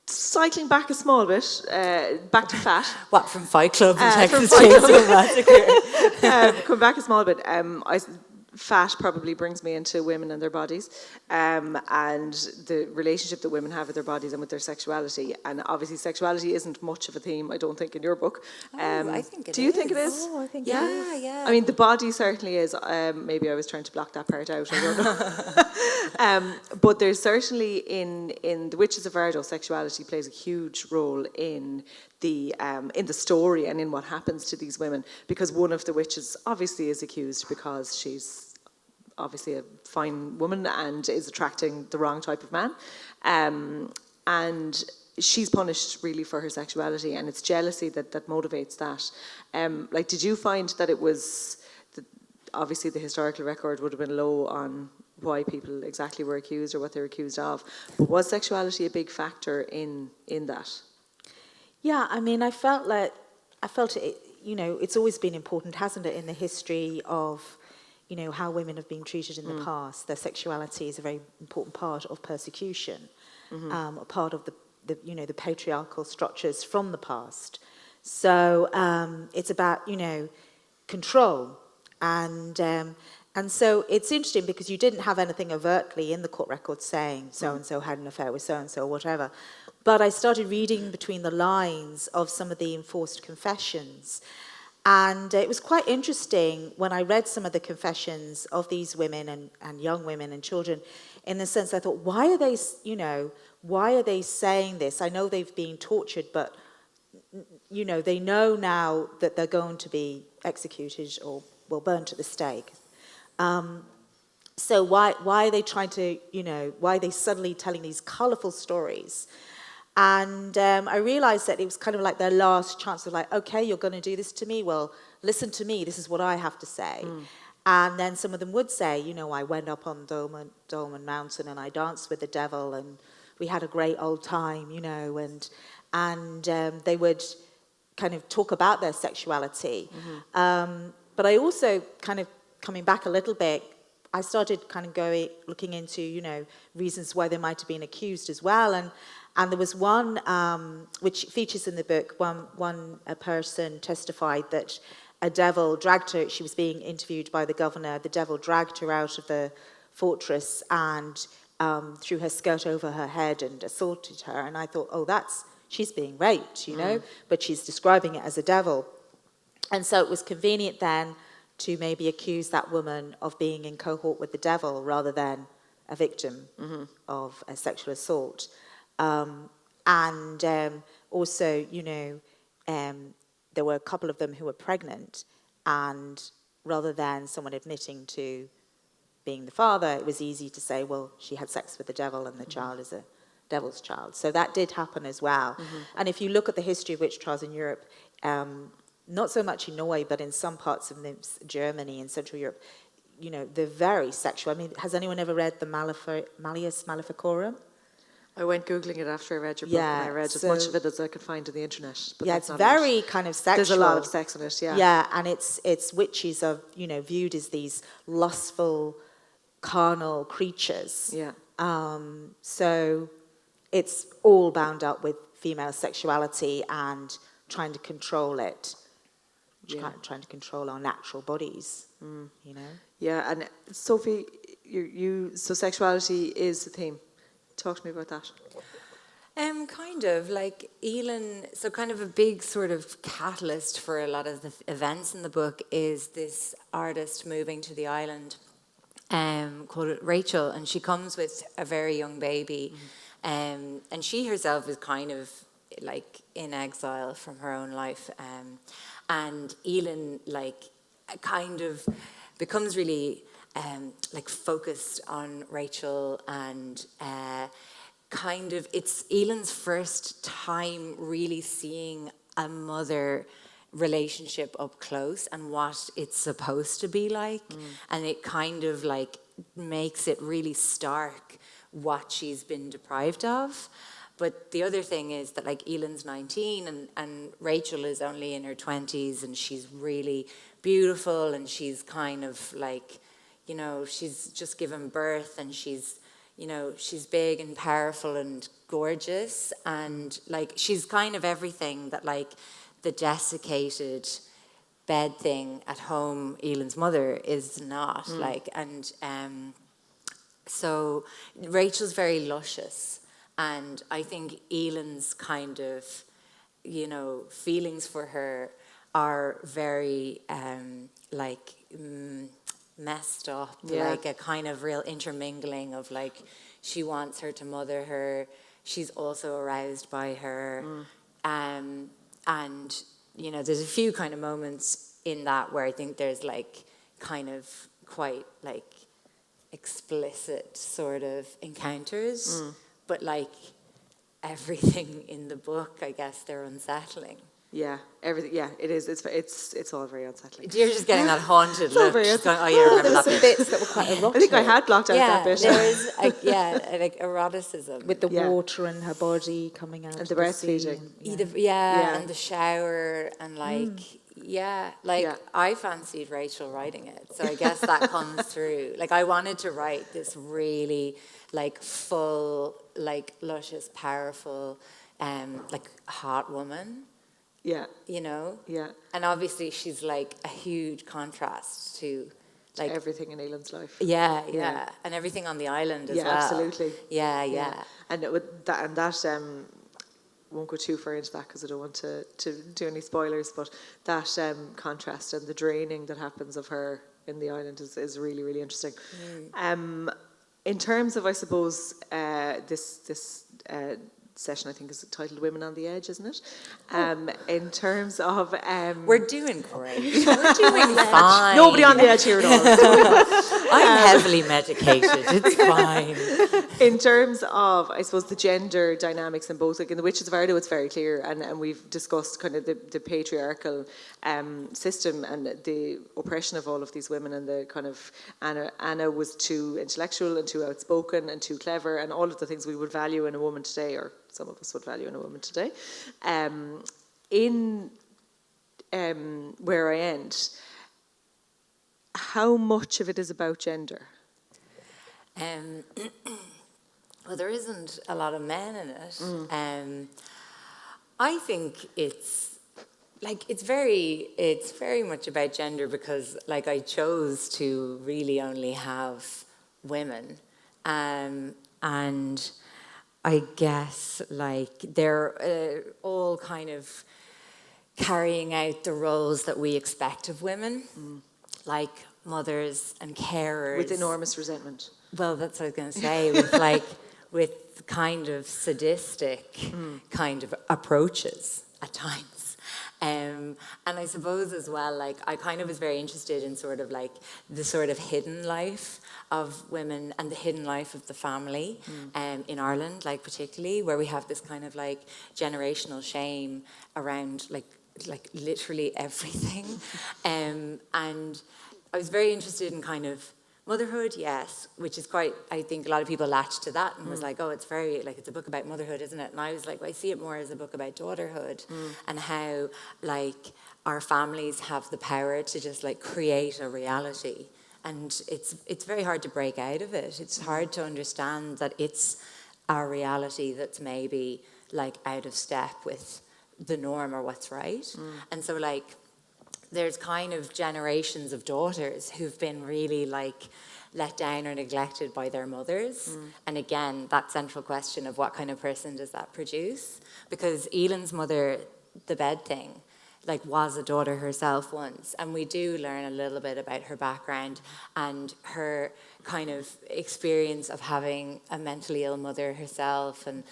Cycling back a small bit, back to fat. What, from Fight Club and Texas Chainsaw Massacre? Come back a small bit. Fat probably brings me into women and their bodies, and the relationship that women have with their bodies and with their sexuality. And obviously, sexuality isn't much of a theme, I don't think, in your book. I think it is. Do you think it is? Oh, I think Yeah. I mean, the body certainly is. Maybe I was trying to block that part out. I don't know. But there's certainly in The Witches of Ardagh, sexuality plays a huge role in the story and in what happens to these women, because one of the witches obviously is accused because she's obviously a fine woman and is attracting the wrong type of man, and she's punished really for her sexuality, and it's jealousy that motivates that. Did you find that it was obviously the historical record would have been low on why people exactly were accused or what they were accused of, but was sexuality a big factor in that? Yeah, I mean, I felt it, it's always been important, hasn't it, in the history of, you know, how women have been treated in the past. Their sexuality is a very important part of persecution, a part of the you know, the patriarchal structures from the past. So it's about, you know, control. And so it's interesting because you didn't have anything overtly in the court record saying so-and-so had an affair with so-and-so or whatever. But I started reading between the lines of some of the enforced confessions. And it was quite interesting when I read some of the confessions of these women and young women and children, in the sense I thought, why are they, you know, why are they saying this? I know they've been tortured, but, you know, they know now that they're going to be executed or, well, burnt at the stake. So why are they trying to, you know, why are they suddenly telling these colourful stories? And I realised that it was kind of like their last chance of like, okay, you're going to do this to me? Well, listen to me, this is what I have to say. And then some of them would say, you know, I went up on Dolmen Mountain and I danced with the devil and we had a great old time, you know, and they would kind of talk about their sexuality. But I also kind of, coming back a little bit, I started kind of looking into, you know, reasons why they might have been accused as well. And there was one, which features in the book, a person testified that a devil dragged her, she was being interviewed by the governor, the devil dragged her out of the fortress and threw her skirt over her head and assaulted her. And I thought, oh, she's being raped, you know, but she's describing it as a devil. And so it was convenient then to maybe accuse that woman of being in cohort with the devil rather than a victim of a sexual assault. Also, you know, there were a couple of them who were pregnant, and rather than someone admitting to being the father, it was easy to say, well, she had sex with the devil and the child is a devil's child. So that did happen as well. And if you look at the history of witch trials in Europe, not so much in Norway, but in some parts of Germany and Central Europe, you know, they're very sexual. I mean, has anyone ever read the Malleus Maleficorum? I went Googling it after I read your book, and I read as much of it as I could find on the internet. But yeah, it's very kind of sexual. There's a lot of sex in it, yeah. Yeah, and it's witches are, you know, viewed as these lustful, carnal creatures. Yeah. So it's all bound up with female sexuality and trying to control it. Trying to control our natural bodies, you know? Yeah, and Sophie, so sexuality is the theme. Talk to me about that. Kind of, like Aoileann, so kind of a big sort of catalyst for a lot of the events in the book is this artist moving to the island called Rachel, and she comes with a very young baby, and she herself is kind of like in exile from her own life, and Aoileann like kind of becomes really like focused on Rachel, and kind of it's Aoilann's first time really seeing a mother relationship up close and what it's supposed to be like, and it kind of like makes it really stark what she's been deprived of. But the other thing is that like Aoilann's 19 and Rachel is only in her 20s, and she's really beautiful, and she's kind of like, you know, she's just given birth, and she's, you know, she's big and powerful and gorgeous, and like she's kind of everything that like the desiccated bed thing at home Aoilann's mother is not, like, and so Rachel's very luscious. And I think Aoilann's kind of, you know, feelings for her are very, messed up. Yeah. Like a kind of real intermingling of like, she wants her to mother her. She's also aroused by her. And, you know, there's a few kind of moments in that where I think there's like kind of quite like explicit sort of encounters. But like everything in the book, I guess they're unsettling. Yeah, everything. Yeah, it is. It's all very unsettling. You're just getting that haunted look. Very Just going, oh yeah, I remember There were that some bit. bits that were quite erotic. I think I had blocked out that bit. There's like eroticism with the Yeah. water and her body coming out And of the breastfeeding. sea and- and the shower and like Yeah, like Yeah. I fancied Rachel writing it, so I guess that comes through. Like I wanted to write this really like full, like luscious, powerful, like hot woman, Yeah. you know? Yeah. And obviously she's like a huge contrast to like Everything in Aoilann's life. yeah, and everything on the island as Yeah, well. absolutely. Yeah. And it would, that won't go too far into that because I don't want to do any spoilers, but that contrast and the draining that happens of her in the island is really, really interesting. In terms of, I suppose, this session, I think, is titled Women on the Edge, isn't it? In terms of... We're doing great. We're doing fine. Nobody on the edge here at all. I'm heavily medicated. It's fine. In terms of, I suppose, the gender dynamics in both, like in The Witches of Ardo, it's very clear, and we've discussed kind of the patriarchal system and the oppression of all of these women, and the kind of, Anna was too intellectual and too outspoken and too clever, and all of the things we would value in a woman today, or some of us would value in a woman today. In Where I End, how much of it is about gender? Well, there isn't a lot of men in it. I think it's very much about gender because like I chose to really only have women, and I guess like they're all kind of carrying out the roles that we expect of women, like mothers and carers. With enormous resentment. Well, that's what I was going to say, with kind of sadistic kind of approaches at times. And I suppose as well, like, I kind of was very interested in sort of like the sort of hidden life of women and the hidden life of the family in Ireland, like particularly, where we have this kind of like generational shame around like literally everything. And I was very interested in kind of motherhood, yes, which is quite, I think a lot of people latched to that and was like, oh, it's very, like, it's a book about motherhood, isn't it? And I was like, well, I see it more as a book about daughterhood and how, like, our families have the power to just, like, create a reality. And it's very hard to break out of it. It's hard to understand that it's our reality that's maybe, like, out of step with the norm or what's right. And so, like, there's kind of generations of daughters who've been really like let down or neglected by their mothers. And again, that central question of what kind of person does that produce? Because Aoilann's mother, the bed thing, like was a daughter herself once. And we do learn a little bit about her background and her kind of experience of having a mentally ill mother herself. And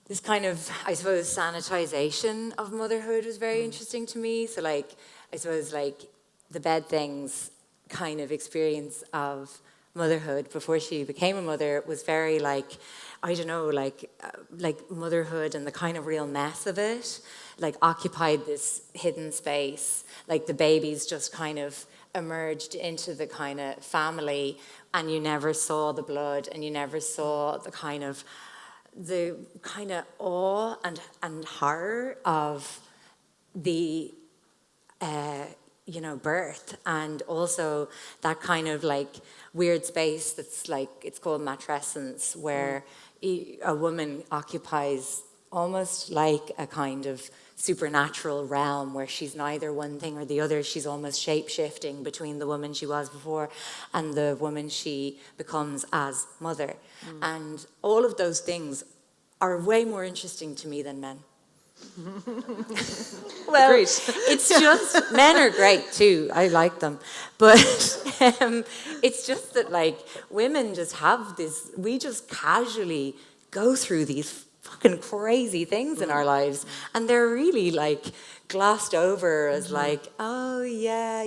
this kind of, I suppose, sanitization of motherhood was very interesting to me. So like, I suppose like the bed things kind of experience of motherhood before she became a mother was very like, I don't know, like motherhood and the kind of real mess of it, like occupied this hidden space. Like the babies just kind of emerged into the kind of family and you never saw the blood and you never saw the kind of awe and horror of the birth, and also that kind of like weird space that's like, it's called matrescence, where a woman occupies almost like a kind of supernatural realm where she's neither one thing or the other. She's almost shape-shifting between the woman she was before and the woman she becomes as mother. And all of those things are way more interesting to me than men. Well, Agreed. It's just, men are great too, I like them, but it's just that like women just have this, we just casually go through these fucking crazy things in our lives, and they're really like glossed over as like, oh yeah,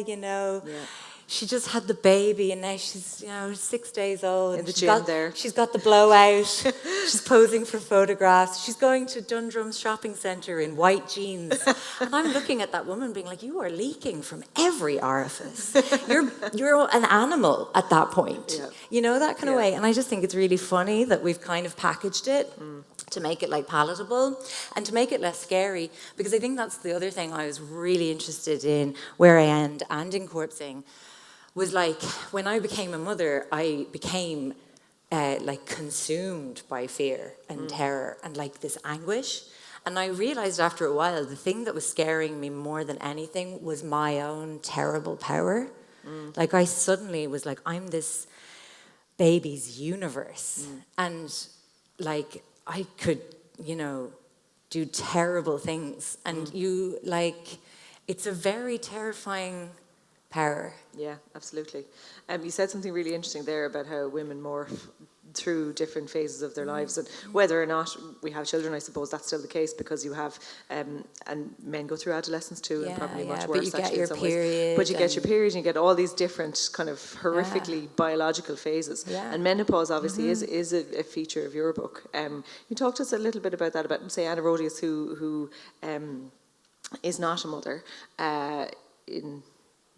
she just had the baby and now she's 6 days old. In the gym there. She's got the blowout. She's posing for photographs. She's going to Dundrum's shopping centre in white jeans. And I'm looking at that woman being like, you are leaking from every orifice. You're an animal at that point. Yeah. That kind of way. And I just think it's really funny that we've kind of packaged it to make it like palatable and to make it less scary, because I think that's the other thing I was really interested in Where I End and in corpsing, was like when I became a mother, I became like consumed by fear and terror and like this anguish. And I realized after a while, the thing that was scaring me more than anything was my own terrible power. Like I suddenly was like, I'm this baby's universe. And like I could, you know, do terrible things. And you like, it's a very terrifying power. Yeah, absolutely. You said something really interesting there about how women morph through different phases of their lives, and whether or not we have children, I suppose that's still the case, because you have, and men go through adolescence too, and probably much worse actually in some ways. But you get your period, and you get all these different kind of horrifically biological phases. And menopause obviously is a feature of your book. You talked to us a little bit about that, about say Anna Rodius, who is not a mother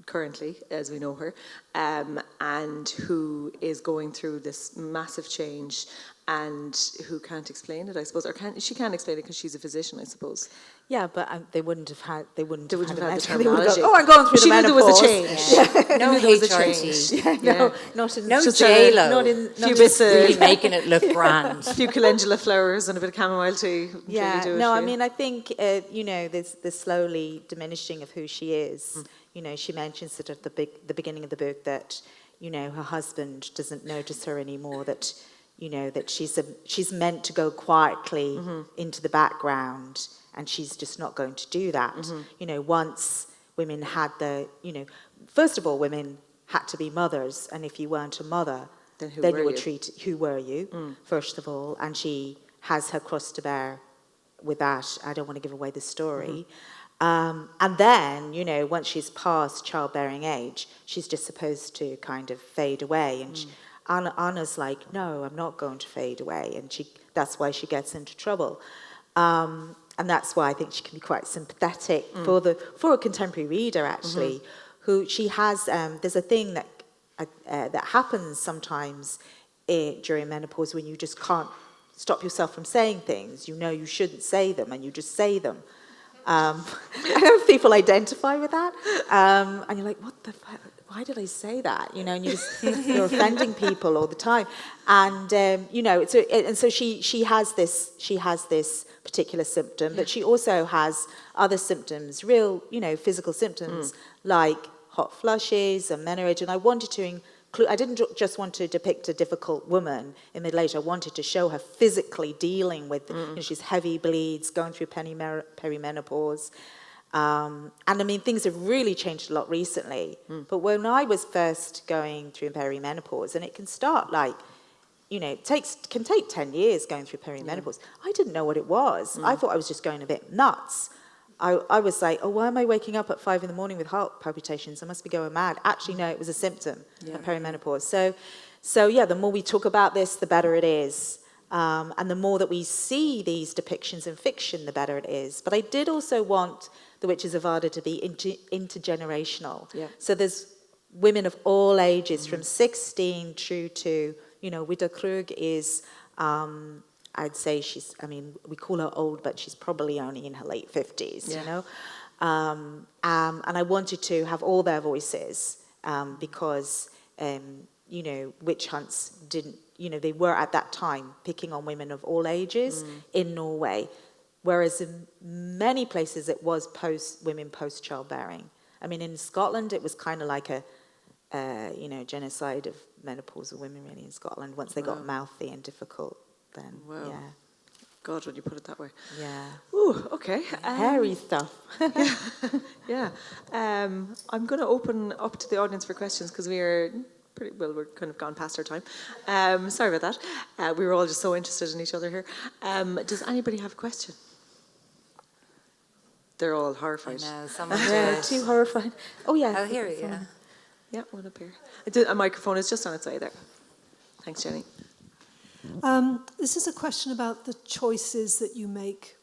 currently, as we know her, and who is going through this massive change, and who can't explain it, I suppose, or she can't explain it because she's a physician, I suppose. Yeah, but they wouldn't have had the They wouldn't have had the menopause. terminology. Oh, I'm going through She the knew menopause. there was a change. No there was a HRT. change. No, not in No just J-Lo. not in Few not bits in- of- Really making it look grand. A few calendula flowers and a bit of chamomile tea. would Yeah, really do it no, for I you. mean, I think, you know, there's the slowly diminishing of who she is. You know, she mentions it at the beginning of the book that, you know, her husband doesn't notice her anymore, that, you know, that she's meant to go quietly into the background, and she's just not going to do that. You know, once women had you know, first of all, women had to be mothers, and if you weren't a mother, Then who then were you were you? treated, who were you, first of all, and she has her cross to bear with that. I don't want to give away the story. And then, you know, once she's past childbearing age, she's just supposed to kind of fade away. And Anna's like, no, I'm not going to fade away. And that's why she gets into trouble. And that's why I think she can be quite sympathetic for a contemporary reader, actually, who she has, there's a thing that happens sometimes during menopause when you just can't stop yourself from saying things. You know you shouldn't say them, and you just say them. I don't know if people identify with that. And you're like, what the fuck? Why did I say that? You know, and you're offending people all the time. And, you know, and so she has this particular symptom, but she also has other symptoms, real, you know, physical symptoms, like hot flushes and menarche. And I wanted to include, I didn't just want to depict a difficult woman in middle age. I wanted to show her physically dealing with, you know, she's heavy bleeds, going through perimenopause. And I mean, things have really changed a lot recently. But when I was first going through perimenopause, and it can start like, you know, can take 10 years going through perimenopause. I didn't know what it was. I thought I was just going a bit nuts. I was like, oh, why am I waking up at 5 a.m. with heart palpitations? I must be going mad. Actually, no, it was a symptom of perimenopause. So yeah, the more we talk about this, the better it is. And the more that we see these depictions in fiction, the better it is. But I did also want The Witches of Arda to be intergenerational. Yeah. So there's women of all ages, from 16 through to, you know, Widow Krug is, I'd say we call her old, but she's probably only in her late 50s, you know. And I wanted to have all their voices because, you know, witch hunts they were at that time picking on women of all ages in Norway, whereas in many places it was women post-childbearing. I mean, in Scotland it was kind of like a genocide of menopausal women really in Scotland. Once they got mouthy and difficult, then God, when you put it that way. Yeah. Ooh, okay. Hairy stuff. Yeah. I'm going to open up to the audience for questions because we're kind of gone past our time. Sorry about that. We were all just so interested in each other here. Does anybody have a question? They're all horrified. No, someone Too horrified. Oh, yeah. Oh, here, yeah. Yeah, one up here. A microphone is just on its way there. Thanks, Jenny. This is a question about the choices that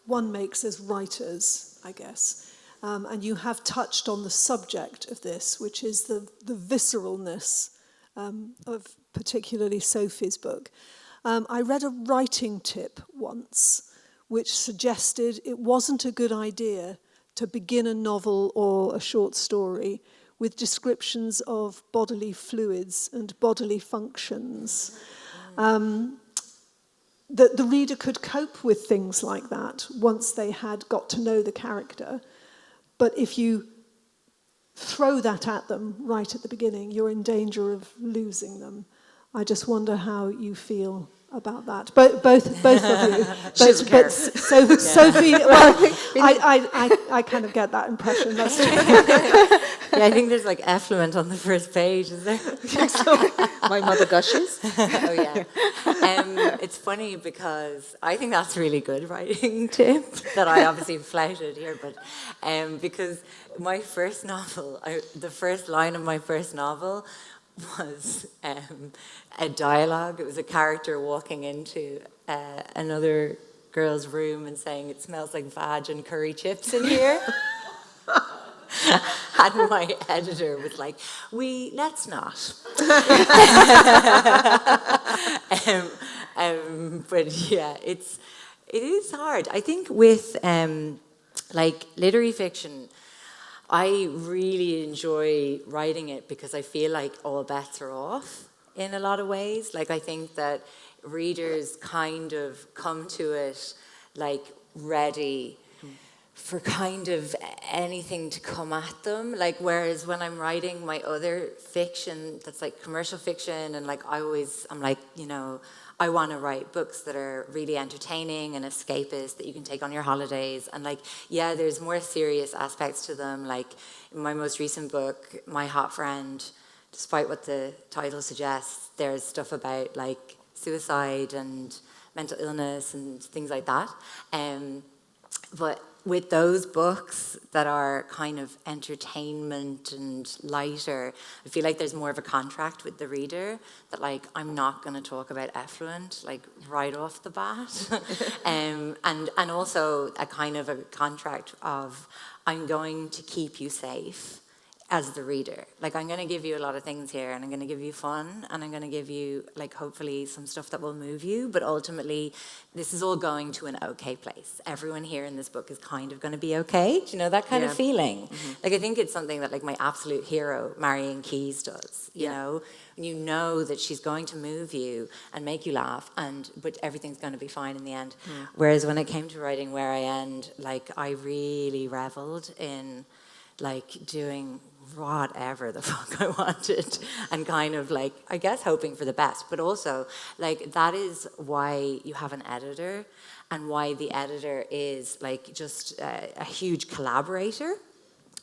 one makes as writers, I guess. And you have touched on the subject of this, which is the visceralness of particularly Sophie's book. I read a writing tip once which suggested it wasn't a good idea to begin a novel or a short story with descriptions of bodily fluids and bodily functions. That the reader could cope with things like that once they had got to know the character. But if you throw that at them right at the beginning, you're in danger of losing them. I just wonder how you feel about that. Both of you. Sophie, well, I kind of get that impression. That's Yeah, I think there's like effluent on the first page, is there? My mother gushes. Oh yeah. It's funny because I think that's a really good writing tip that I obviously flouted here, but because my first novel, the first line of my first novel was a dialogue. It was a character walking into another girl's room and saying, "It smells like vag and curry chips in here." And my editor was like, let's not. But yeah, it is hard. I think with like literary fiction, I really enjoy writing it because I feel like all bets are off in a lot of ways. Like I think that readers kind of come to it like ready for kind of anything to come at them. Like whereas when I'm writing my other fiction that's like commercial fiction, and like I'm like, you know, I want to write books that are really entertaining and escapist that you can take on your holidays. And like, yeah, there's more serious aspects to them. Like in my most recent book, My Hot Friend, despite what the title suggests, there's stuff about like suicide and mental illness and things like that. But with those books that are kind of entertainment and lighter, I feel like there's more of a contract with the reader that like, I'm not going to talk about effluent, like right off the bat. And also a kind of a contract of, I'm going to keep you safe as the reader. Like I'm going to give you a lot of things here, and I'm going to give you fun, and I'm going to give you like hopefully some stuff that will move you, but ultimately this is all going to an okay place. Everyone here in this book is kind of going to be okay. Do you know that kind of feeling? Mm-hmm. Like I think it's something that like my absolute hero Marion Keyes does, you know, when you know that she's going to move you and make you laugh, but everything's going to be fine in the end. Whereas when it came to writing Where I End, like I really reveled in like doing whatever the fuck I wanted, and kind of like, I guess, hoping for the best, but also like that is why you have an editor, and why the editor is like just a huge collaborator,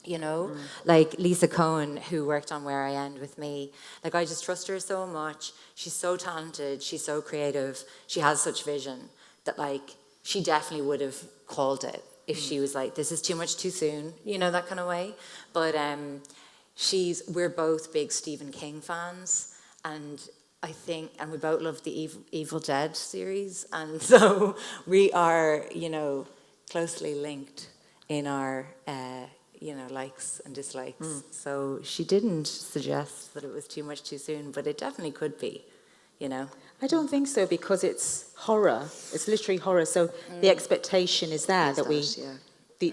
you know. Like Lisa Cohen, who worked on Where I End with me, like I just trust her so much. She's so talented, she's so creative, she has such vision that like she definitely would have called it if she was like, this is too much too soon, you know, that kind of way. But we're both big Stephen King fans, and I think, and we both love the Evil Dead series, and so we are, you know, closely linked in our, you know, likes and dislikes. So she didn't suggest that it was too much too soon, but it definitely could be, you know. I don't think so, because it's horror. It's literary horror. So the expectation is there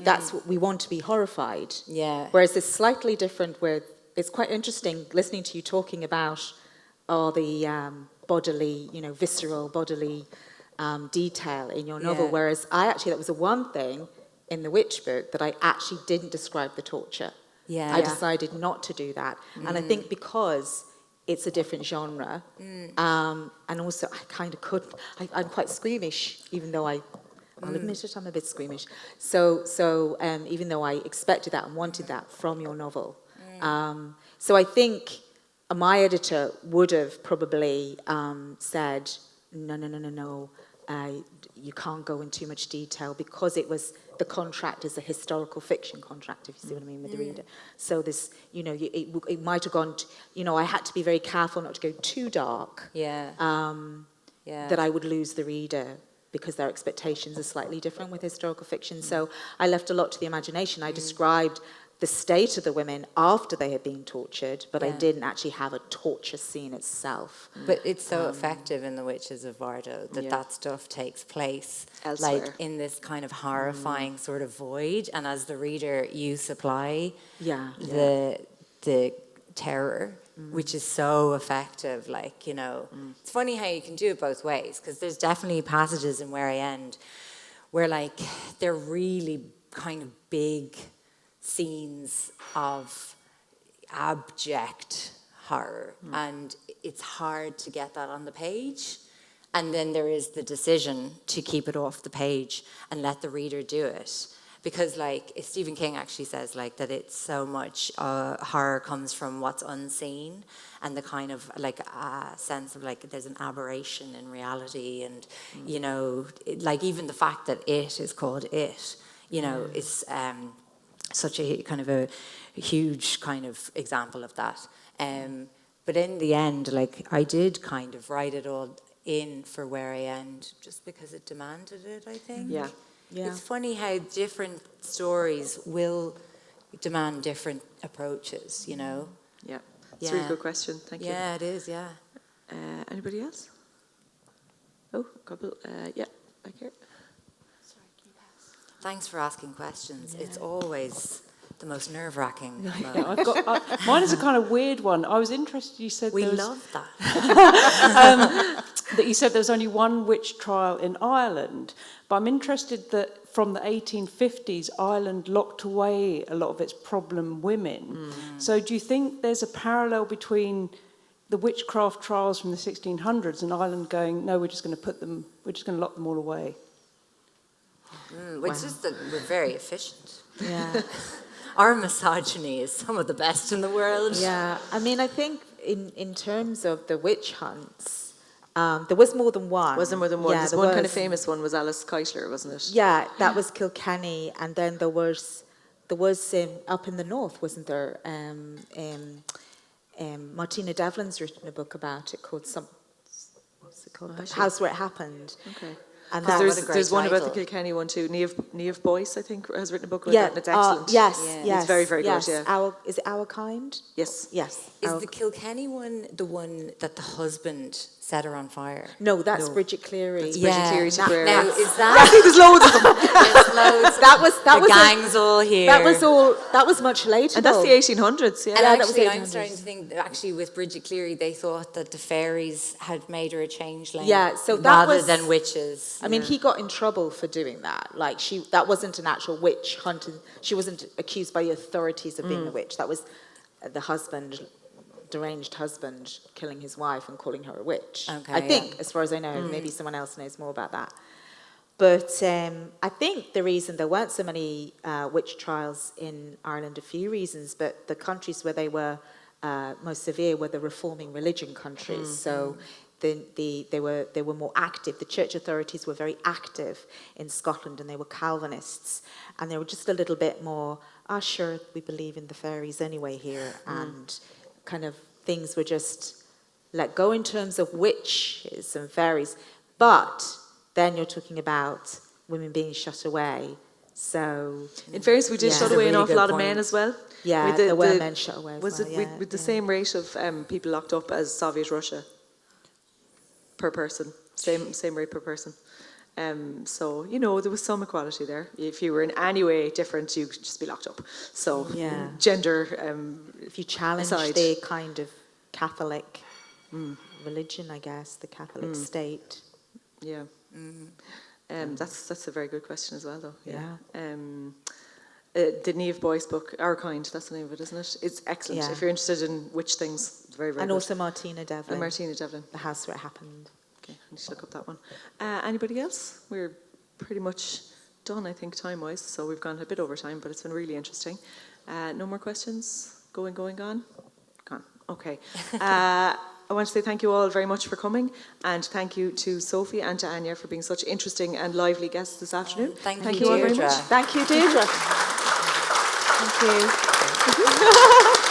that's what we want to be horrified. Yeah. Whereas it's slightly different, where it's quite interesting listening to you talking about the bodily, you know, visceral bodily detail in your novel. Yeah. Whereas that was the one thing in the Witch book that I actually didn't describe the torture. Yeah. I decided not to do that. And I think because it's a different genre. And also I kind of I'm quite squeamish, even though I'll admit it, I'm a bit squeamish. So even though I expected that and wanted that from your novel. So I think my editor would have probably said, no, you can't go in too much detail, because it was, the contract is a historical fiction contract, if you see what I mean, with the reader. So this, you know, it might have gone, you know, I had to be very careful not to go too dark. That I would lose the reader, because their expectations are slightly different with historical fiction. So I left a lot to the imagination. I described the state of the women after they had been tortured, but I Yeah. didn't actually have a torture scene itself. But it's so effective in The Witches of Vardo that that stuff takes place Elsewhere. like in this kind of horrifying sort of void, and as the reader you supply the terror, which is so effective. Like, you know, it's funny how you can do it both ways, because there's definitely passages in Where I End where like they're really kind of big scenes of abject horror, and it's hard to get that on the page. And then there is the decision to keep it off the page and let the reader do it, because like Stephen King actually says like that it's so much horror comes from what's unseen, and the kind of like sense of like there's an aberration in reality, and you know, like even the fact that it is called It, you know, is such a kind of a huge kind of example of that. But in the end, like I did kind of write it all in for Where I End just because it demanded it, I think. Yeah. It's funny how different stories will demand different approaches, you know? Yeah. It's a really good question. Thank you. Yeah, it is, yeah. Anybody else? Oh, a couple. Yeah, back here. Thanks for asking questions. It's always the most nerve-wracking. Yeah, mine is a kind of weird one. I was interested, you said We there was, love that. that you said there was only one witch trial in Ireland, but I'm interested that from the 1850s, Ireland locked away a lot of its problem women. So do you think there's a parallel between the witchcraft trials from the 1600s and Ireland going, no, we're just going to lock them all away? Which is that we're very efficient. Yeah. Our misogyny is some of the best in the world. Yeah, I mean, I think in terms of the witch hunts, there was more than one. Was there more than one? Yeah, There's there one kind of was. famous one was Alice Keitler, wasn't it? Yeah, that was Kilkenny, and then there was up in the north, wasn't there? Martina Devlin's written a book about it called what's it called? House Where It Happened. Okay. And Because that there's one about the title. Kilkenny one too. Niamh Boyce, I think, has written a book about that, and it's excellent. Yes, Yeah. yes, It's very, very good, yes. yeah. Is it Our Kind? Yes. Yes. Is Our- the Kilkenny one the one that the husband set her on fire? No, that's No. Bridget Cleary. That's Bridget Cleary Tipperary. Now, is Actually, that... there's loads of them. There's loads. That was The a- gang's all here. That was much later. And that's though. the 1800s, yeah. And Yeah, that was actually, I'm 1800s. starting to think that actually with Bridget Cleary, they thought that the fairies had made her a changeling. Yeah, so that rather was- than witches. I mean, he got in trouble for doing that. Like, that wasn't an actual witch hunting. She wasn't accused by the authorities of being a witch. That was the deranged husband, killing his wife and calling her a witch. Okay, I think, yeah. as far as I know, maybe someone else knows more about that. But I think the reason there weren't so many witch trials in Ireland, a few reasons, but the countries where they were most severe were the reforming religion countries. So they were more active. The church authorities were very active in Scotland, and they were Calvinists, and they were just a little bit more, sure, we believe in the fairies anyway here, and kind of things were just let go in terms of witches and fairies. But then you're talking about women being shut away. So In fairness, we did Yeah. shut That's a away an really awful good lot of point. men as well. yeah, there were men shut away as Was well. it with the same rate of people locked up as Soviet Russia per person? Same rate per person. So, you know, there was some equality there. If you were in any way different, you could just be locked up. So, Yeah. gender, If you challenge aside. the kind of Catholic religion, I guess, the Catholic state. yeah. That's a very good question as well, though. Yeah. The Niamh Boyce book, Our Kind, that's the name of it, isn't it? It's excellent. Yeah. If you're interested in witch things, it's very, very And good. also Martina Devlin, And Martina Devlin. The House Where It Happened. Okay, I need to look up that one. Anybody else? We're pretty much done, I think, time-wise. So we've gone a bit over time, but it's been really interesting. No more questions? Gone. Gone. Okay. I want to say thank you all very much for coming, and thank you to Sophie and to Anya for being such interesting and lively guests this afternoon. Thank you you, all very Deirdre. much. Thank you, Deirdre. Thank you.